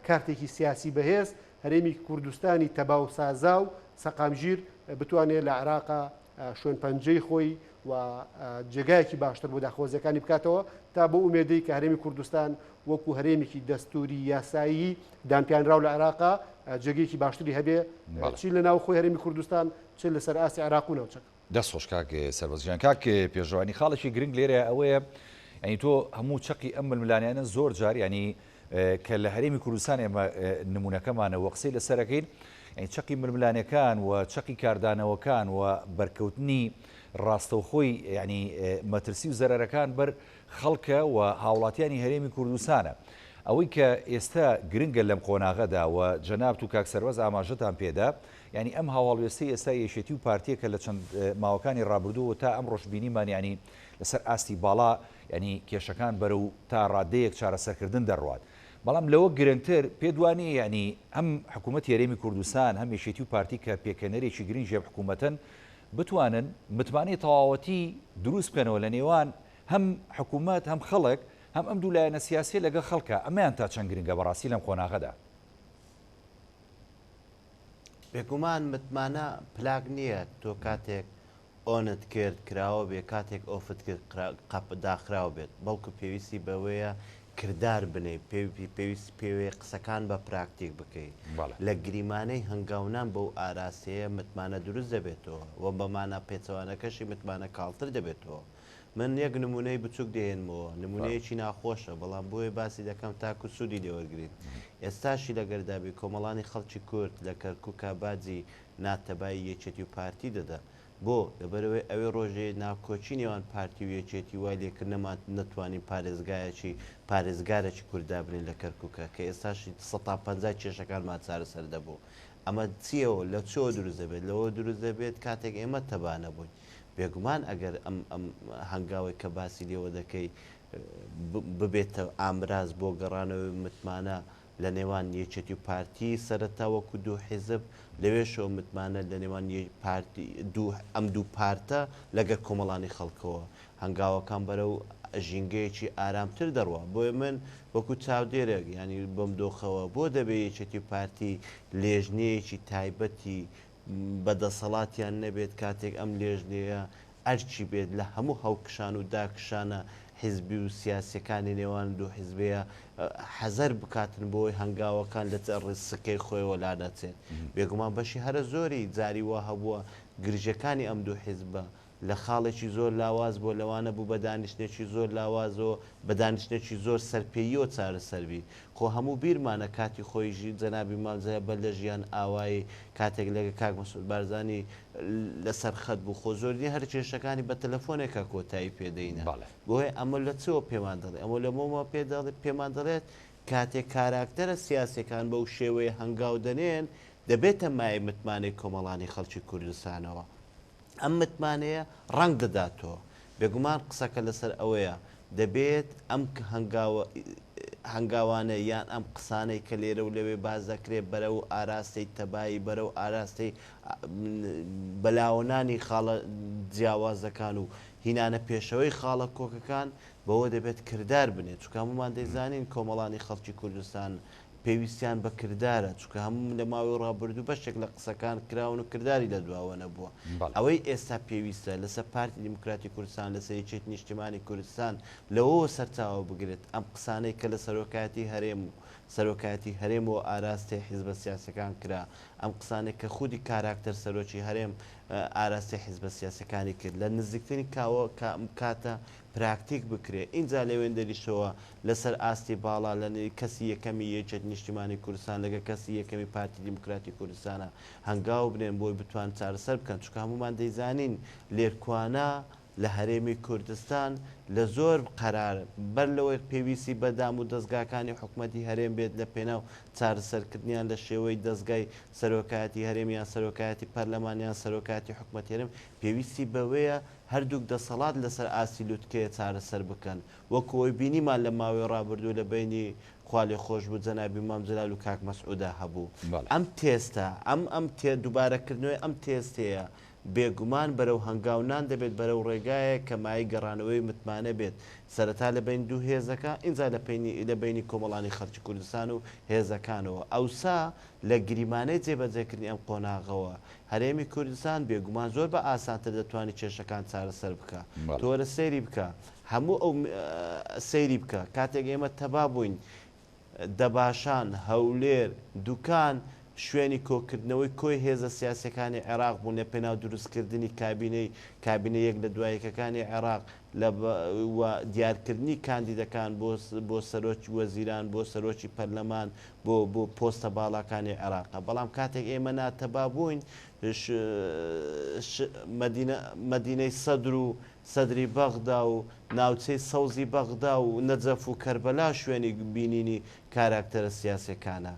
کارتێکی سیاسی بەهێز هەرێمی کوردستانی تەباو سازا و سەقامگیر بتوانێت لە عێراقا شوێن پەنجەی خۆی و جێگایەکی باشتر بۆ داخۆزیەکانی بکاتەوە تا بۆ ئومێدەی کە هەرێمی کوردستان وەکو هەرێمێکی دەستوری یاسایی دانپیانراو لە عێراقا جێگەیەکی باشتری هەبێ چی لە ناو خۆی هەرێمی کوردستان چ لەسەر ئاسی عێراق و ناوچەکە دەست خۆش کاک سەربەزیان کاک پێشەوانی خاڵێکی گرنگ لێرە ئەوەیە ینی تۆ هەموو چەقی ئەم ململانیانە زۆر جار ینی کە لە هەرێمی کوردستان ئێمە نمونونەکەمانەوە قسەی لەسەرەکەین چەقی ململانەکان و چەقی کاردانەوەکان و بەرکەوتنی ڕاستەوخۆی ینی مەترسی و زەرەرەکان بەر خەڵکە و هاوڵاتیانی هەرێمی کوردستانە ئەوەی کە ئێستا گرنگە لەم قۆناغەدا و جەنابەت و کاک سەربەز ئاماژەتان پێدا ینی ئەم هاوڵوێستی ئێستا یەشێتی و پارتیەکە لە چەند ماوەکانی ڕابردووە تا ئەم ڕۆژ بینیمان ینی لەسەر ئاستی باڵا ینی کێشەکان بەرەو تا ڕادەیەک چارەسەرکردن دەڕوات بەڵام لەوە گرنگتر پێدوانی ینی ئەم حکوومەتی هەرێمی کوردستان هەم یەشێتی و پارتی کە پێکەنەرێکی گرنگ ژێب حکوومەتەن بتوانن متمانەی تەواوەتی دروست بکەنەوە لە نێوان هەم حکوومەت هەم خەڵک هەم ئەم دوو لایەنە سیاسی لەگەڵ خەڵکە ئەمەیان تا چەند گرنگە بەڕاستی لەم قۆناغەدا بێگومان متمانە پلاک نییە تۆ کاتێک ئۆنت کرد کراوە بێ کاتێک ئۆفت کرد داخراوە بێت بەڵکو پێویستی بەوەیە کردار بنێ پێویستی پێوێ قسەکان بە پراکتیک بکەیت لە گریمانەی هەنگاونان بەو ئاراسەیە متمانە دروست دەبێتەوە و بەمانە پێچەوانەکەشی متمانە کاڵتر دەبێتەوە من یەک نمونەی بچووک دێنمەوە نمونەیەکی ناخۆشە بەڵام بۆیە باسی دەکەم تاکو سوودی لێوەرگین ئێستاشی لەگەردابی کۆمەڵانی خەڵکی کورد لە کەرکووکە باجی ناتەبایی یەکێتی و پارتی دەدا بۆ لەبەرەوەی ئەوەی ڕۆژێ ناوکۆچی نێوان پارتی و یەکێتی وای لێکردنەمان نتوانین پارێزگارێکی کووردا بنین لە کەرکووکە کە ئێستاشی 150 کێشەکانمان چارەسەر دەبوو ئەمە چیەوە لە چۆ دروست دەبێت لەوە دروست دەبێت کاتێک ئێمە تەبانە بووین بێگومان ئەگەر ئەم هەنگاوی کە باسی لێوە دەکەی ببێتە ئامراز بۆ گەڕانەوەی متمانە لە نێوان یەکێتی و پارتی سەرەتا وەکو دوو حیزب لەوێشەوە متمانە لە نێوان ئەم دوو پارتە لەگەر کۆمەڵانی خەڵکەوە هەنگاوەکان بەرەو ژینگەیەکی ئارامتر دەڕوە بۆی من وەکو چاودێرێک ینی بەم دۆخەوە بۆ دەبێت یەکێتی پارتی لێژنەیەکی تایبەتی بەدەسەڵاتیان نەبێت کاتێک ئەم لێژنەیە ئەرچی بێت لە هەموو هەڵکشان و داکشانە حیزبی و سیاسەکانی نێوان دوو حیزبەیە حەزەر بکاتن بۆی هەنگاوەکان لە ڕسەکەی خۆیەوە لا دەچێت بێگومان بەشی هەرە زۆری جاری وا هەبووە گرژەکانی ئەم دوو حیزبە لە خاڵێکی زۆر لاواز بۆ لەوانە بوو بە دانیشتێکی زۆر لاوازەوە بە دانیشتێکی زۆر سەرپێییەوە چارەسەروی خۆ هەموو بیرمانە کاتی خۆیژی جەنابی ماڵزایە بە لە ژیان ئاوایی کاتێک لەگە کاک مەسعود بارزانی لەسەر خەت بوو خۆ زۆری هەر کێشەکانی بە تەلەفۆنێکە کۆتایی پێدەینە بۆی ئەمە لە چەوە پێمان دەڵێ ئەمە لە مۆمە پێمان دەڵێت کاتێک کاراکتەرە سیاسەکان بەو شێوەیە هەنگاو دەنێن دەبێتە مای متمانەی کۆمەڵانی خەڵکی کوردستانەوە ئەم متمانەیە ڕنگ دەداتەوە بێگومان قسەکە لەسەر ئەوەیە دەبێت ئەم هەنگاوانە یان ئەم قسانەی کە لێرە و لەوێ باز دەکرێت بەرەو ئاراستەی تەبایی بەرەو ئاراستەی بەلاوەنانی خاڵە جیاوازەکان و هینانە پێشەوەی خاڵە کۆکەکان بەوە دەبێت کردار بنێت چونکە هەمومان دەیزانین کۆمەڵانی خەڵکی کوردستان پێویستیان بە کردارە چونکە هەموو لە ماوەی ڕابردوو بەشێک لە قسەکان کراون و کردداری لە دواوە نەبووە ئەوەی ئێستا پێویستە لەسەر پارتی دیموکراتی کوردستان لەسەر یەکێتی نیشتیمانی کوردستان لەوە سەرچاوە بگرێت ئەم قسانەی کە لە سەرۆکاتی هەرێم و سەرۆکاتی هەرێم و ئاراستی حیزبە سیاسەکان کرا ئەم قسانێک کە خودی کاراکتەر سەرۆکی هەرێم ئاراستی حیزبە سیاسەکانی کرد لە نزیکترین کاتە پراکتیک بکرێت اینجا لەوێندەریشەوە لەسەر ئاستی باڵا لە کەسی یەکەمی یەکێت نیشتیمانی کوردستان لەگە کەسی یەکەمی پارتی دیموکراتی کوردستانە هەنگاو بنێن بۆی بتوان چارەسەر بکەن چونکە هەمومان دەیزانین لێرکوانە لە هەرێمی کوردستان لە زۆر قەرار بەر لەوەی پێویستی بەدام و دەستگاکانی حکوومەتی هەرێم بێت لە پێناو چارەسەرکردنیان لە شێوەی دەستگای سەرۆکایەتی هەرێمیان سەرۆکایەتی پەرلەمانیان سەرۆکاتی حکوومەتی هەرێم پێویستی بەوەیە هەردووک دەسەڵات لەسەر ئاسی لوتکەیە چارەسەر بکەن وەکەوەی بینیمان لە ماوەی ڕابردوو لە بینی خاڵی خۆش بوو جەنابی مام جەلال و کاک مەسعودا هەبوو ئەم تێستە ئەم دووبارەکردنەوەی ئەم تێستەیە بێگومان بەرەو هەنگاونان دەبێت بەرەو ڕێگایە کە مای گەڕانەوەی متمانە بێت سەرەتا لە بین دوو هێزەکە ئینجا لە بینی کۆمەڵانی خەڵکی کوردستان و هێزەکانەوە ئەوسا لە گریمانەی جێبەجێکردنی ئەم قۆناغەوە هەرێمی کوردستان بێگومان زۆر بە ئاسانتر دەتوانانی کێشەکان چارەسەر بکە تۆرە سەیری بکە هەموو ئەو سەیری بکە کاتێک ئێمە تەبا بووین دەباشان هەولێر دوکان شوێنی کۆکردنەوەی کۆی هێزە سیاسەکانی عێراق بوون لە پێناو دروستکردنی کابینە یەک لە دوایەکەکانی عێراق لە دیارکردنی کاندیدەکان بۆ سەرۆکی وەزیران بۆ سەرۆکی پەرلەمان بۆ پۆستە باڵاکانی عێراقە بەڵام کاتێک ئێمە ناتەبا بووین مەدینەی سەدر و سەدری بەغدا و ناوچەی سەوزی بەغدا و نەجەف و کەربەلا شوێنی بینینی کاراکتەرە سیاسەکانە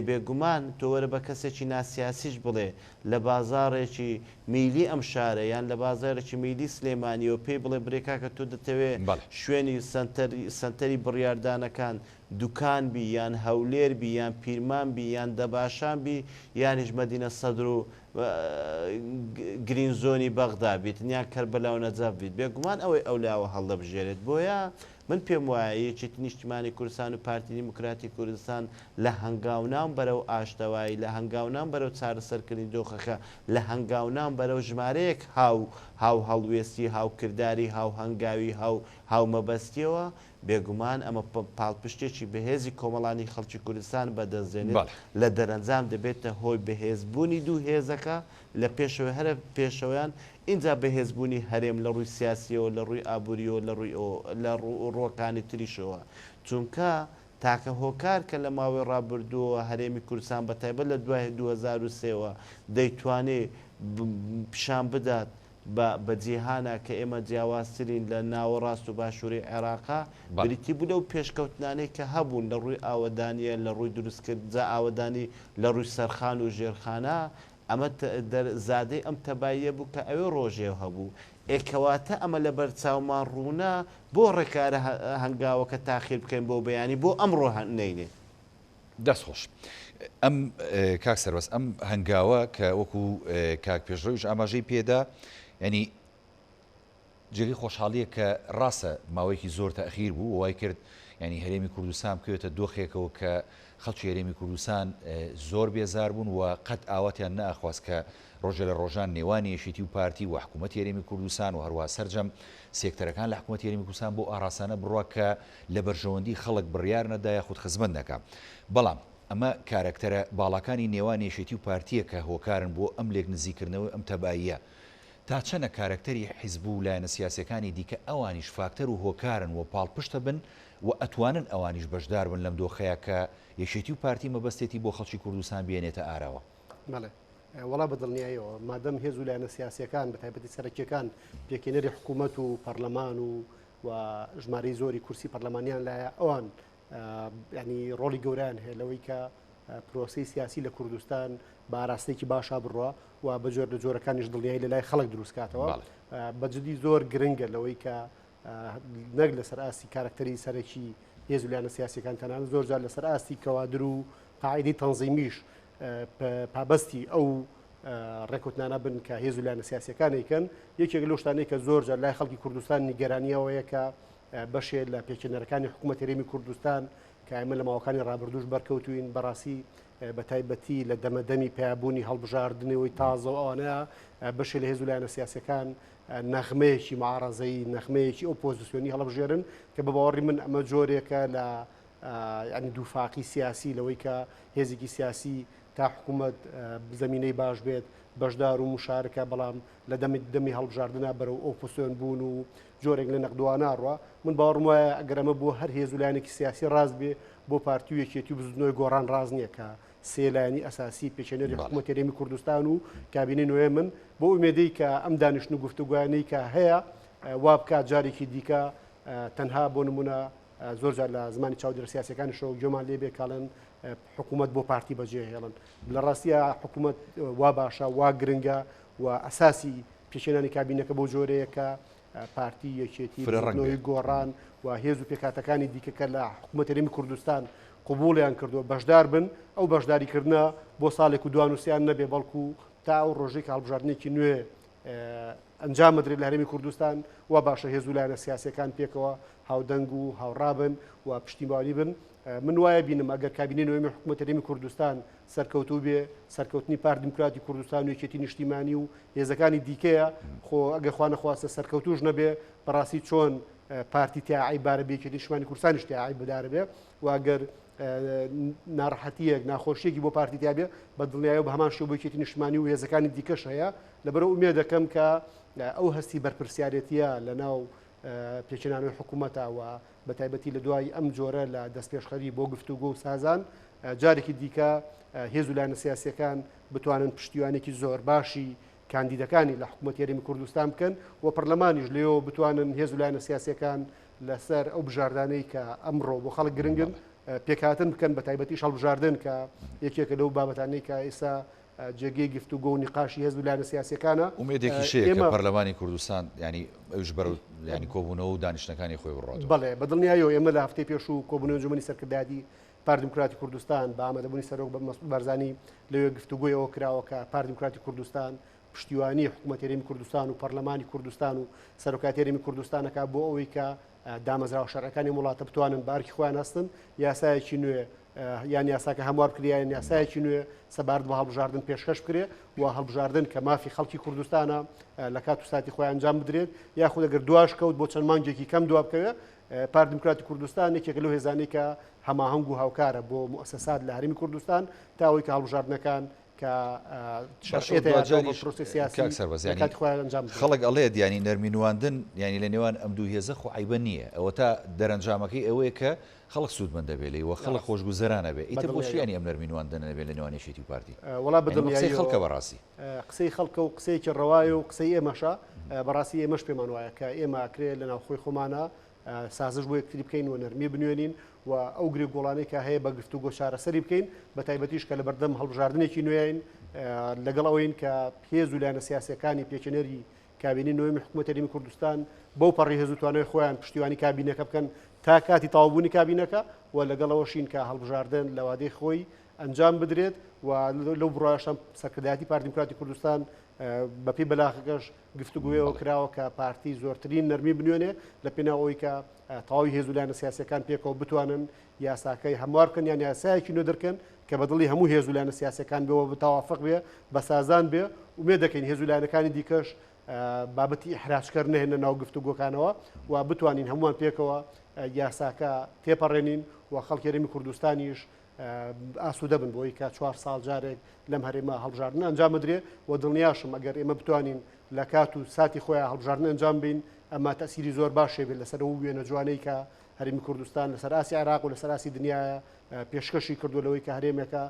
بێگومان تۆ وەرە بە کەسێکی ناسیاسیش بڵێ لە بازارێکی میلی ئەم شارە یان لە بازارێکی میلی سلێمانیەوە پێی بڵێ برێکاکە تۆ دەتەوێت شوێنی سنتەری بڕیاردانەکان دوکان بی یان هەولێر بی یان پیرمان بی یان دەباشان بی یانیش مەدینە سەدر و گرین زۆنی بەغدا بیت یان کەربەلا و نەجەف بیت بێگومان ئەوەی ئەولاوە هەڵدەبژێرێت بۆیە من پێم وایە یەکێتی نیشتیمانی کوردستان و پارتی دیموکراتی کوردستان لە هەنگاونان بەرەو ئاشتەوایی لە هەنگاونان بەرەو چارەسەرکردنی دۆخەکە لە هەنگاونان بەرەو ژمارەیەک هاو هەڵوێستی هاوکردداری هاو هەنگاوی هاو مەبەستیەوە بێگومان ئەمە پاڵپشتێکی بەهێزی کۆمەڵانی خەڵکی کوردستان بەدەستێنێت لە دەرەنجام دەبێتە هۆی بەهێزبوونی دوو هێزەکە لە پێشەوە هەرە پێشەوەیان اینجا بەهێزبوونی هەرێم لە ڕووی سیاسیەوە لە ڕووی ئابوووریەوە لە ڕۆکانی تریشەوە چونکە تاکە هۆکار کە لە ماوەی ڕابردووە هەرێمی کوردستان بەتایبەت لە دوای 2023ەوە دەیتوانێت پیشان بدات بە جیهانە کە ئێمە جیاوازترین لە ناوەڕاست و باشووری عێراقا بریتی بوو لەو پێشکەوتنانەی کە هەبوون لە ڕووی ئاوەدانیە لە ڕووی دروستکرد ئاوەدانی لە ڕووی سەرخان و ژێرخانە ئەمە زادەی ئەم تەباییە بوو کە ئەوێ ڕۆژێ هەبوو ئێکەواتە ئەمە لە بەرچاومان ڕوونا بۆ ڕێکارە هەنگاوەکە تاخیر بکەین بۆ بەیانی بۆ ئەمڕۆ نینێ دەستخۆش ئەم کاک سەربەست ئەم هەنگاوە کە وەکو کاک پێشڕۆیش ئاماژەی پێدا ینی جێگەی خۆشحاڵیە کە ڕاستە ماوەیەکی زۆر تەخیر بوو وای کرد ینی هەرێمی کوردستان بکەوێتە دۆخێکەوە کە خەڵکی هەرێمی کوردستان زۆر بێزار بوون و قەت ئاواتیان نەئەخواست کە ڕۆژە لە ڕۆژان نێوانی یەشێتی و پارتی و حکوومەتی هەرێمی کوردستان و هەروە سەرجەم سێکتەرەکان لە حکوومەتی هەرێمی کوردستان بۆ ئاراسانە بڕوا کە لە بەرژەوەندی خەڵک بڕیار نەدا یاخود خزمەت نەکا بەڵام ئەمە کارکتەرە باڵەکانی نێوان یەشێتی و پارتیە کە هۆکارن بۆ ئەم لێک نزیکردنەوەی ئەم تەباییە تا چەنە کارکتەری حیزب و لایەنە سیاسەکانی دیکە ئەوانیش فاکتەر و هۆکارن و پاڵپشتە بن و ئەتوانن ئەوانیش بەشدار بن لەم دۆخەیە کە یەشێتی و پارتی مەبەستێتی بۆ خەڵکی کوردستان بێنێتە ئاراوە. بەڵێ وڵا بەدڵنیایەوە مادەم هێز و لایەنە سیاسیەکان بە تایبەتی سەرەکیەکان پێکێنەری حکوومەت و پەرلەمان و ژمارەی زۆری کورسی پەرلەمانیان لایە ئەوان ینی ڕۆڵی گەوران هەیە لەوەی کە پرۆسی سیاسی لە کوردستان بە ئاراستەیەکی باشا بڕوە و بە جۆر لە جۆرەکانیش دڵنیایی لە لای خەڵک دروستکاتەوە بەجددی زۆر گرنگە لەوەی کە نەک لەسەر ئاستی کارکتەری سەرەکی هێز و لایەنە سیاسیەکان تەنانەت زۆرجار لەسەر ئاستی کەوادر و قاعدەی تەنزیمیش پابەستی ئەو ڕێکوتنانە بن کە هێز و لایەنە سیاسیەکانێکن یەکێک لەو شتانەی کە زۆرجار لای خەڵکی کوردستان نیگەرانیەوەیە کە بەشێ لە پێکێنەرەکانی حکوومەت هەرێمی کوردستان کە ئێمە لە ماوەکانی ڕابردوش بەرکەوتوین بەڕاستی بە تایبەتی لە دەمەدەمی پیابوونی هەڵبژاردنەوەی تازە و ئەوانەیە بەشێ لە هێز و لایەنە سیاسیەکان نەخمەیەکی معارەزەی نەخمەیەکی ئۆپۆزیسیۆنی هەڵبژێرن کە بە باوەڕی من ئەمە جۆرێکە لە ینی دووفاقی سیاسی لەوەی کە هێزێکی سیاسی تا حکوومەت زمینەی باش بێت بەشدار و مشارکە بەڵام لە دەمی هەڵبژاردنە بەرەو ئۆپۆسیۆن بوون و جۆرێک لە نەقدواناڕوە من باوەڕم وایە ئەگەر ئەمە بۆ هەر هێز و لایەنێکی سیاسی ڕاست بێ بۆ پارتی و یەکێتی و بزودنەوەی گۆڕان ڕاز نییە کە سێلایانی ئەساسی پێشێنەری حکوومەت هەرێمی کوردستان و کابینەی نوێ من بۆ ئومێدەی کە ئەم دانیشتن و گفتوگویانەی کە هەیە وا بکات جارێکی دیکە تەنها بۆ نمونە زۆرجار لە زمانی چاودێرە سیاسەکانیشەوە گوێمان لێبێ کاڵن حکوومەت بۆ پارتی بەجێ هێڵن لە ڕاستیە حکوومەت وا باشە وا گرنگە و ئەساسی پێشێنانی کابینەکە بۆ جۆرەیە کە پارتی یەکێتی بزودنەوەی گۆڕان و هێز و پێکاتەکانی دیکەکە لە حکوومەت هەرێمی کوردستان قبوڵیان کردووە بەشدار بن ئەو بەشداریکردنە بۆ ساڵێک و دوانوسیان نەبێ بەڵکو تا ئەو ڕۆژێک هەڵبژاردنێکی نوێ ئەنجام بدرێت لە هەرێمی کوردستان و باشە هێز و لایەنە سیاسیەکان پێکەوە هاودەنگ و هاوڕابن و پشتیوانی بن من وایە بینم ئەگەر کابینەی نوێمی حکوومەت هەرێمی کوردستان سەرکەوتوو بێ سەرکەوتنی پارتی دیموکراتی کوردستان و یەکێتی نیشتیمانی و هێزەکانی دیکەیە خۆ ئەگەر خوا نەخواستە سەرکەوتوش نەبێ بەڕاستی چۆن پارتی تیاعی بارە بێ یەکێتی نیشتیمانی کوردستانیش تیاعی بدارە بێ و ئەگەر ناڕەحەتیەک ناخۆشیێکی بۆ پارتی تیابێ بە دڵنیایە بە هەمان شێوە بۆ یەکێتی نیشتیمانی و هێزەکانی دیکەش هەیە لەبەرەوە ئومێد دەکەم کە ئەو هەستی بەرپرسیارەتیە لەناو پێچەنانەوەی حکوومەتەوە بە تایبەتی لە دوای ئەم جۆرە لە دەستپێشخەری بۆ گفتوگۆ و سازان جارێکی دیکە هێز و لایەنە سیاسیەکان بتوانن پشتیوانێکی زۆر باشی کاندیدەکانی لە حکوومەت هەرێمی کوردستان بکەن و پەرلەمانیش لێەوە بتوانن هێز و لایەنە سیاسیەکان لەسەر ئەو بژاردانەی کە ئەمڕۆ بۆ خەڵک گرنگن پێکهاتن بکەن بە تایبەتی هەڵبژاردن کە یەکێکە لەو بابەتانەی کە ئێستا جێگەی گفتوگۆ و نیقاشی هێز و لایەنە سیاسیەکانە ئومێدێکی شەیە کە پەرلەمانی کوردستان ینی ئەوش بەرەو ینی کۆبوونەوە و دانیشتەکانی خۆی بڕاتەوە. بەڵێ بەدڵنیایەوە ئێمە لە هەفتەی پێش و کۆبوونەوەی ئەنجومەنی سەرکردایەتی پارتی دیموکراتی کوردستان بە ئامادەبوونی سەرۆک بەرزانی لەوێ گفتوگۆیەوە کراوە کە پارتی دیموکراتی کوردستان پشتیوانی حکوومەت هەرێمی کوردستان و پەرلەمانی کوردستان و سەرۆکاتی هەرێمی کوردستانەکە بۆ ئەوەی کە دامەزراوە شەڕەکانی وڵاتە بتوانن بارکی خۆیان هەستن یاسایەکی نوێ یان یاساکە هەموار بکریان یاسایەکی نوێ سەبارەت بە هەڵبژاردن پێشکەش بکرێ و هەڵبژاردن کە مافی خەڵکی کوردستانە لە کات و ساتی خۆیان ئەنجام بدرێت یاخود ئەگەر دواش کەوت بۆ چەند مانگێکی کەم دوا بکەوێ پارتی دیموکراتی کوردستان یەکێک لەو هێزانەی کە هەماهەنگ و هاوکارە بۆ مؤسسات لە هەرێمی کوردستان تا ئەوەی کە هەڵبژاردنەکان کە خەڵک ئەڵێ دیانی نەرمینواندن ینی لە نێوان ئەم دوو هێزە خۆ عیبە نییە ئەوە تا دەرەنجامەکەی ئەوەیە کە خەڵک سوودمەند دەبێت لەوە خەڵک خۆشگوزەرانە بێت ئیتر بۆچی ینی ئەم نەرمینواندن نەبێت لە نێوانێشێتی و پارتی وڵا بەدڵنیایی خەڵکە بەڕاستی قسەی خەڵکە و قسەیەکی ڕەوایە و قسەی ئێمەشە بەڕاستی ئێمەش پێمان وایە کە ئێمە ئاکرێ لە ناوخۆی خۆمانە سازش بۆ یەکتری بکەین و نەرمی بنوێنین و ئەو گرێ گۆڵانەی کە هەیە بە گفتوگۆ چارەسەری بکەین بە تایبەتیش کە لە بەردەم هەڵبژاردنێکی نوێین لەگەڵ ئەوەین کە هێز و لایەنە سیاسەکانی پێکەنەری کابینی حکوومەت هەرێمی کوردستان بەو پەڕی هێز و توانای خۆیان پشتیوانی کابینەکە بکەن تا کاتی تەواوبوونی کابینەکە و لەگەڵەوەشین کە هەڵبژاردن لە وادەی خۆی ئەنجام بدرێت و لەو بڕایشان سەرکردایەتی پارتی دیموکراتی کوردستان بەپی بەلاخەکەش گفتوگوێەوە کراوە کە پارتی زۆرترین نەرمی بنوێنێ لە پێناوەوەی کە تەواوی هێز و لایەنە سیاسەکان پێکەوە بتوانن یاساکەی هەموار بکەن یان یاسایەکی نوێ دەرکەن کە بەدڵی هەموو هێز و لایەنە سیاسەکان بێەوە بتەوافق بێ بە سازان بێ ومێ دەکەین هێز و لایەنەکانی دیکەش بابەتی ئیحراجکەر نهێنە ناو گفتوگۆکانەوە و بتوانین هەمووان پێکەوە یاساکە تێپەڕێنین و خەڵکی هەرێمی کوردستانیش ئاسوودە بن بۆی کە 4 ساڵ جارێک لەم هەرێمە هەڵبژاردن ئەنجام بدرێ و دڵنیاشم ئەگەر ئێمە بتوانین لە کات و ساتی خۆیان هەڵبژاردن ئەنجام بین ئەمە تەسیری زۆر باشێ بێت لەسەر ئەو وێنە جوانەی کە هەرێمی کوردستان لەسەر ئاسی عێراق و لەسەر ئاسی دنیاە پێشکەشی کردو لەوەی کە هەرێمێکە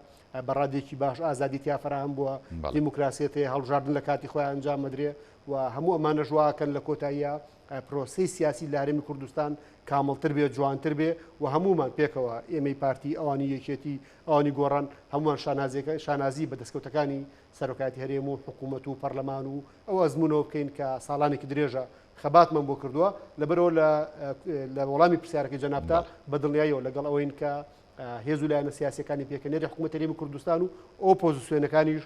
بەڕادێکی باش ئازادی تیا فراهم بووە دیموکراسیەتی هەڵبژاردن لە کاتی خۆیان ئەنجام بدرێ و هەموو ئەمانە ژواکەن لە کۆتاییە پرۆسی سیاسی لە هەرێمی کوردستان کامڵتر بێت جوانتر بێ و هەمومان پێکەوە ئێمەی پارتی ئەوانی یەکێتی ئەوانی گۆڕان هەمومان شانازی بە دەستکەوتەکانی سەرۆکاتی هەرێم و حکوومەت و پەرلەمان و ئەو ئەزمونەوە بکەین کە ساڵانێکی درێژە خەباتمان بۆ کردووە لەبەرەوە لە وەڵامی پرسیارەکەی جەنابتا بەدڵنیاییەوە لەگەڵ ئەوەین کە هێز و لایەنە سیاسەکانی پێکەنێری حکوومەت هەرێمی کوردستان و ئۆپۆزیسیۆنەکانیش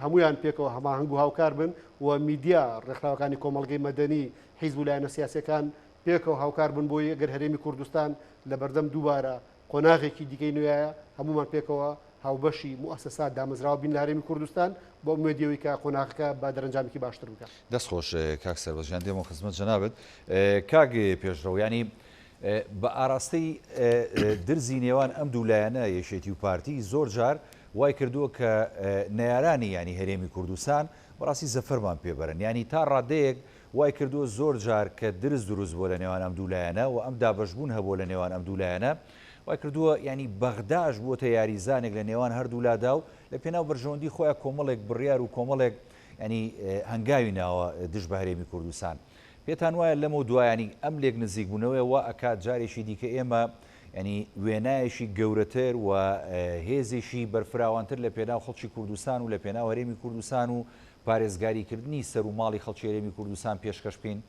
هەمویان پێکەوە هەماهەنگ و هاوکار بن و میدیا ڕێکخراوەکانی کۆمەڵگەی مەدەنی حیزب و لایەنە سیاسەکان پێکەوە هاوکار بن بۆی ئەگەر هەرێمی کوردستان لە بەردەم دووبارە قۆناغێکی دیکەی نوێیە هەمومان پێکەوە هاوبەشی مؤسسات دامەزراوە بین لە هەرێمی کوردستان بۆ ئومێدیەوەی کە قۆناغەکە بە دەرەنجامێکی باشتر بکات. دەستخۆش کاک سەربەزیان دێمە خزمەت جەنابەت کاک پێشڕەو ینی بە ئاراستەی درزی نێوان ئەم دوو لایەنە یەشێتی و پارتی زۆر جار وای کردووە کە نەیارانی ینی هەرێمی کوردستان بەڕاستی زەفەرمان پێبەرن ینی تا ڕادەیەک وای کردووە زۆر جار کە درز دروست بۆ لە نێوان ئەم دوو لایەنە و ئەم دابەشبوون هەبوو لە نێوان ئەم دوو لایەنە وای کردووە ینی بەغداش بووە یاریزانێک لە نێوان هەردوو لادا و لە پێناو بەرژەوەندی خۆیان کۆمەڵێک بڕیار و کۆمەڵێک ینی هەنگاوی ناوە دژ بە هەرێمی کوردستان پێتان وایە لەمە دوایانی ئەم لێک نزیک بوونەوەیەوە ئەکات جارێکی دیکە ئێمە ینی وێنایەشی گەورەتر و هێزێکی بەرفراوانتر لە پێناو خەڵکی کوردستان و لە پێناو هەرێمی کوردستان و پارێزگاریکردنی سەر و ماڵی خەڵکی هەرێمی کوردستان پێشکەش بکەین.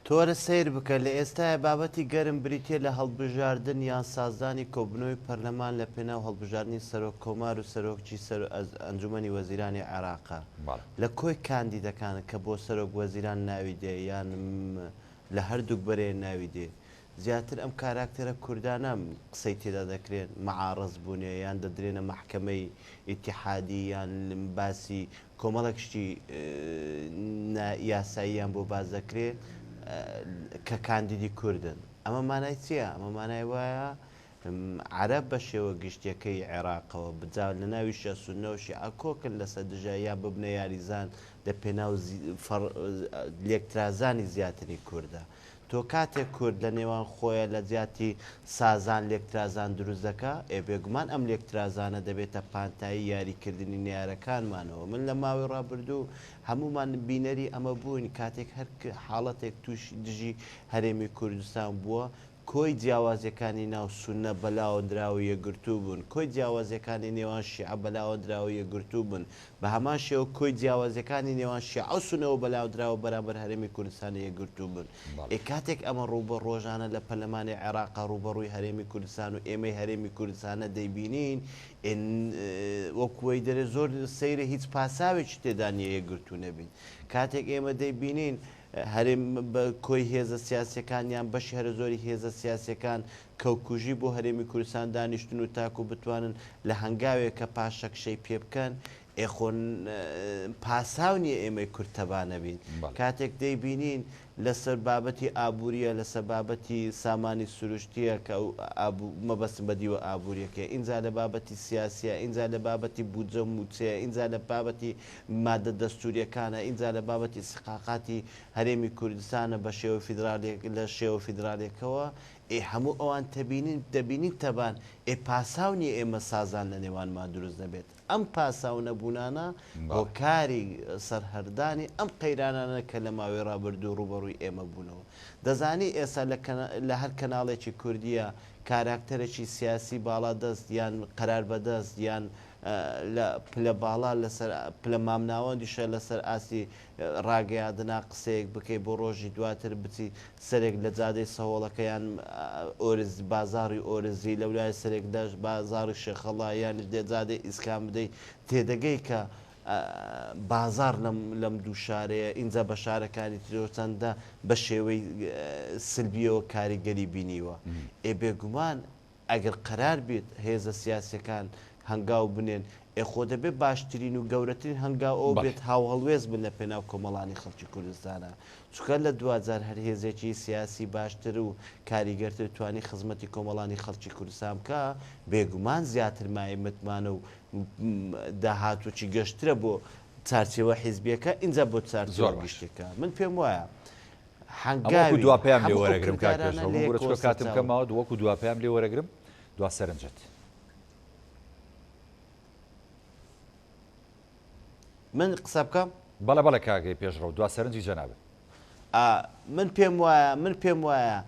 تۆرە سیر بکە لە ئێستا بابەتی گەرم بریتە لە هەڵبژاردن یان سازانی کۆبنەوەی پەرلەمان لە پێناو هەڵبژاردننی سەرۆک کۆمار و سەرۆکچی ئەنجومەنی وەزیرانی عێراقا لە کۆی کاندیدەکان کە بۆ سەرۆک وەزیران ناوی دێ یان لە هەردووک بەرێ ناوی دێ زیاتر ئەم کاراکتەرە کوردانە قسەی تێدا دەکرێن مەعارەز بوونێ یان دەدرێنە محکەمەی ئیتیحادی یان باسی کۆمەڵێک شتی یاساییان بۆ باز دەکرێت کە کاندیدی کوردن ئەمە مانای چییە؟ ئەمە مانای وایە عەرەب بە شێوە گشتیەکەی عێراقەوە بجاو لە ناوی شەسوونەوەشی ئاکۆکن لەسەر دژایان ببنە یاریزان لە پێناو لێکترازانی زیاتری کووردە. تۆ کاتێک کورد لە نێوان خۆیە لە جیاتی سازان لێکترازان دروست دەکا بێگومان ئەم لێکترازانە دەبێتە پانتایی یاریکردنی نیارەکانمانەوە. من لە ماوەی ڕابردوو هەمومان بینەری ئەمە بووین کاتێک هەر حاڵەتێک توش دژی هەرێمی کوردستان بووە کۆی جیاوازەکانی ناو سونە بەلاوەدراوە یەکگرتوو بوون کۆی جیاوازەکانی نێوان شیعە بەلاوەدراوە یەکگرتوو بوون بە هەمان شێوە کۆی جیاوازەکانی نێوان شیعە و سونەوە بەلاوەدراوە بەرامبەر هەرێمی کوردستانی یەکگرتوو بوون. کاتێک ئەمە ڕووبە ڕۆژانە لە پەرلەمانی عێراقا ڕوبەڕووی هەرێمی کوردستان و ئێمەی هەرێمی کوردستانە دەیبینین وەکوەی دەرێ زۆر سەیرە هیچ پاساوێکی تێدا نیە یەکگرتوو نەبین. کاتێک ئێمە دەیبینین هەرێم بە کۆی هێزە سیاسەکان یان بەشی هەرە زۆری هێزە سیاسەکان کەوکوژی بۆ هەرێمی کوردستان دانیشتن و تاکو بتوانن لە هەنگاوێک کە پاشەکشەی پێ بکەن ئێخۆن پاساونیە ئێمەی کورتەبانە بین. کاتێک دەیبینین لەسەر بابەتی ئابوووریە لەسەر بابەتی سامانی سروشتیە کە مەبەستم بەدیوە ئابوووریەکە ئینجا لە بابەتی سیاسیە ئینجا لە بابەتی بودجە موچەیە ئینجا لە بابەتی مادە دەستوریەکانە ئینجا لە بابەتی سقاقاتی هەرێمی کوردستانە بە شێوە لە شێوە فیدراالێکەوە هەموو ئەوان دەبینین تەبان پاساونی ئێمە سازان لە نێوانمان دروست دەبێت ئەم پاساو نەبوونانە هۆکاری سەرهەردانی ئەم قەیرانانە کە لە ماوەی ڕابردوو ڕوبەڕووی ئێمە بوونەوە دەزانی ئێستا لە هەر کەناڵێکی کوردیە کاراکتەرێکی سیاسی باڵا دەست یان قەرار بەدەست یان لە باڵا لەسەر پلە مامناوەندیشە لەسەر ئاسی ڕاگەیاندنا قسەیەک بکەی بۆ ڕۆژی دواتر بچی سەرێک لە جادەی سەهۆڵەکەیان بازاری ئۆرزی لە ولای سەرێک دەشت بازاری شێخەڵا یان جادەی ئیسکان بدەیت تێدەگەی کە بازار لەم دوو شارەیە ئینجا بە شارەکانی ترۆچەندە بە شێوەی سلبیەوە کاریگەری بینیوە بێگومان ئەگەر قەرار بێت هێزە سیاسەکان هەنگاو بنێن خۆ دەبێت باشترین و گەورەترین هەنگاو ئەو بێت هاوهەڵوێز بن لە پێناو کۆمەڵانی خەڵکی کوردستانە چکە لە 2000 هەر هێزێکی سیاسی باشتر و کاریگەرتر توانی خزمەتی کۆمەڵانی خەڵکی کوردستان بکە بێگومان زیاتر مای متمانە و داهاتوکی گەشترە بۆ چارچێوە حیزبیەکە اینجا بۆ چارچێوە گشتەکە من پێم وایە هەنگاوی دواپیام لێ وەرەگرم کاکەشەوە کاتم کەماوە وەکو دواپیام لێ وەرەگرم دوا سەرنجەت من قسە بکەم بەڵە کاگەی پێشڕەو دوا سەرنجی جەنابێت من پێم وایە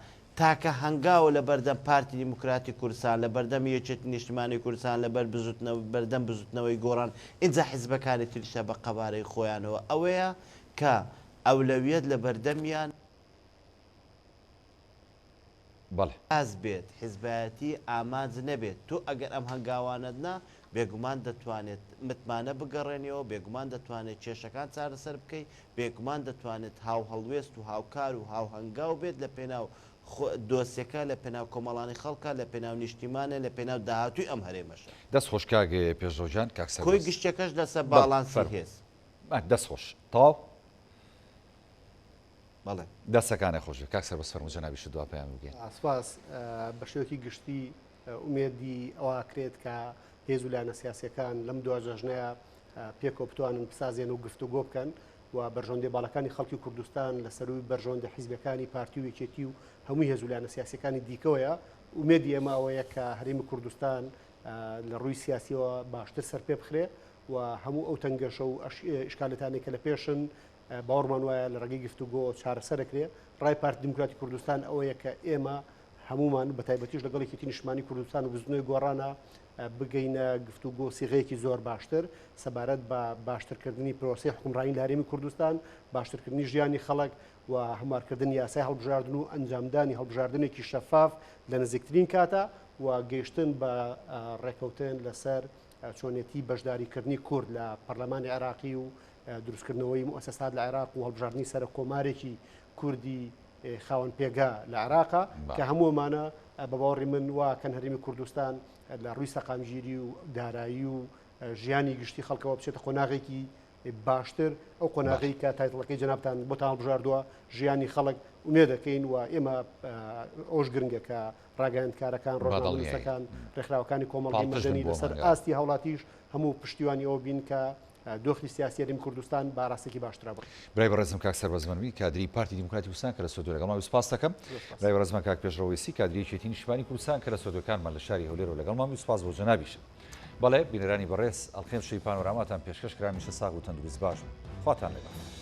تاکە هەنگاوە لە بەردەم پارتی دیموکراتی کوردستان لە بەردەم یەکێتی نیشتیمانی کوردستان لە بەردەم بزوتنەوەی گۆڕان ئینجا حیزبەکانی تریشە بە قەبارەی خۆیانەوە ئەوەیە کە ئەولەویەت لە بەردەمیان ئاز بێت حیزبایەتی ئامانج نەبێت تۆ ئەگەر ئەم هەنگاوانەتنا بێگومان دەتوانێت متمانە بگەڕێنەوە بێگومان دەتوانێت کێشەکان چارەسەر بکەیت بێگومان دەتوانێت هاو هەڵوێست و هاوکار و هاو هەنگاو بێت لە پێناو دۆسیەکە لە پێناو کۆمەڵانی خەڵکە لە پێناو نیشتیمانە لە پێناو داهاتووی ئەم هەرێمەشە دەست خۆش کاگێ پێشڕۆژان کاکسەر کۆی گشتەکەش لەسەر باڵانسی هێز دەست خۆش تاو بەڵێ دەستەکانە خۆشە کاکسەر بەس فەرموو جەنابیش دوا پێیان بگەین ئاسپاس بە شێوەی گشتی ئومێدی ئەوەکرێت کە هێز و لایەنە سیاسیەکان لەم دواژەژنەیە پێکۆ بتوانن بسازێن و گفتوگۆ بکەن و بەرژۆندێ باڵەکانی خەڵکی کوردستان لە سەروی بەرژۆندە حیزبەکانی پارتی و یەکێتی و هەمووی هێز و لایەنە سیاسیەکانی دیکەوەیە ئومێدی ئێمە ئەوەیە کە هەرێمی کوردستان لە ڕووی سیاسیەوە باشتر سەر پێ بخرێ و هەموو ئەو تەنگەشە و ئیشکالەتانێک کە لە پێشن باوەڕمان وایە لە ڕێگەی گفتوگۆ چارەسەرەکرێ ڕای پارتی دیموکراتی کوردستان ئەوەیە کە ئێمە هەمومان بە تایبەتیش لەگەڵ یەکێتی نیشتیمانی کوردستان و بزنەوەی گۆڕانە بگەینە گفتوگۆ سیغەیەکی زۆر باشتر سەبارەت بە باشترکردنی پرۆسەی حکومڕانی لە هەرێمی کوردستان باشترکردنی ژیانی خەڵک و هەموارکردنی یاسای هەڵبژاردن و ئەنجامدانی هەڵبژاردنێکی شەفاف لە نزیکترین کاتە و گەیشتن بە ڕێکەوتن لەسەر چۆنێتی بەشداریکردنی کورد لە پەرلەمانی عێراقی و دروستکردنەوەی مؤسسات لە عێراق و هەڵبژاردننی سەر کۆمارێکی کوردی خاوەن پێگا لە عێراقا کە هەموومانە بە باوەڕی من واکەن هەرێمی کوردستان لە ڕووی سەقامگیری و دارایی و ژیانی گشتی خەڵکەوە بچێتە قۆناغێکی باشتر ئەو قۆناغی کە تایتڵەکەی جەنابتان بۆتان هەڵبژاردووە ژیانی خەڵک وێ دەکەین و ئێمە ئەوش گرنگە کە ڕاگەیاندکارەکان ڕۆژنامەنووسەکان ڕێکخراوەکانی کۆمەڵگەی مەدەنی لەسەر ئاستی هەوڵاتیش هەموو پشتیوانی ئەوە بین کە دۆخی سیاسی هەرێمی کوردستان باڕاستێکی باشترا بڕ. برای بەڕێزم کاک سەربەزمەنوی کادری پارتی دیموکراتی کوردستان کە لە سۆدۆ لەگەڵمان سوپاس دەکەم. برای بەڕێزمان کاک پێشڕەوەیسی کادری یەکێتی نیشتیمانی کوردستان کە لە سۆدۆکانمان لە شاری هەولێرەوە لەگەڵمان سوپاس بۆ جەنابیش. بەڵێ بینەرانی بەڕێز ئەڵقێم شەی پانۆراماتان پێشکەش کرا میشە ساغ و تەندروست باش. خواتان لەگەڵ.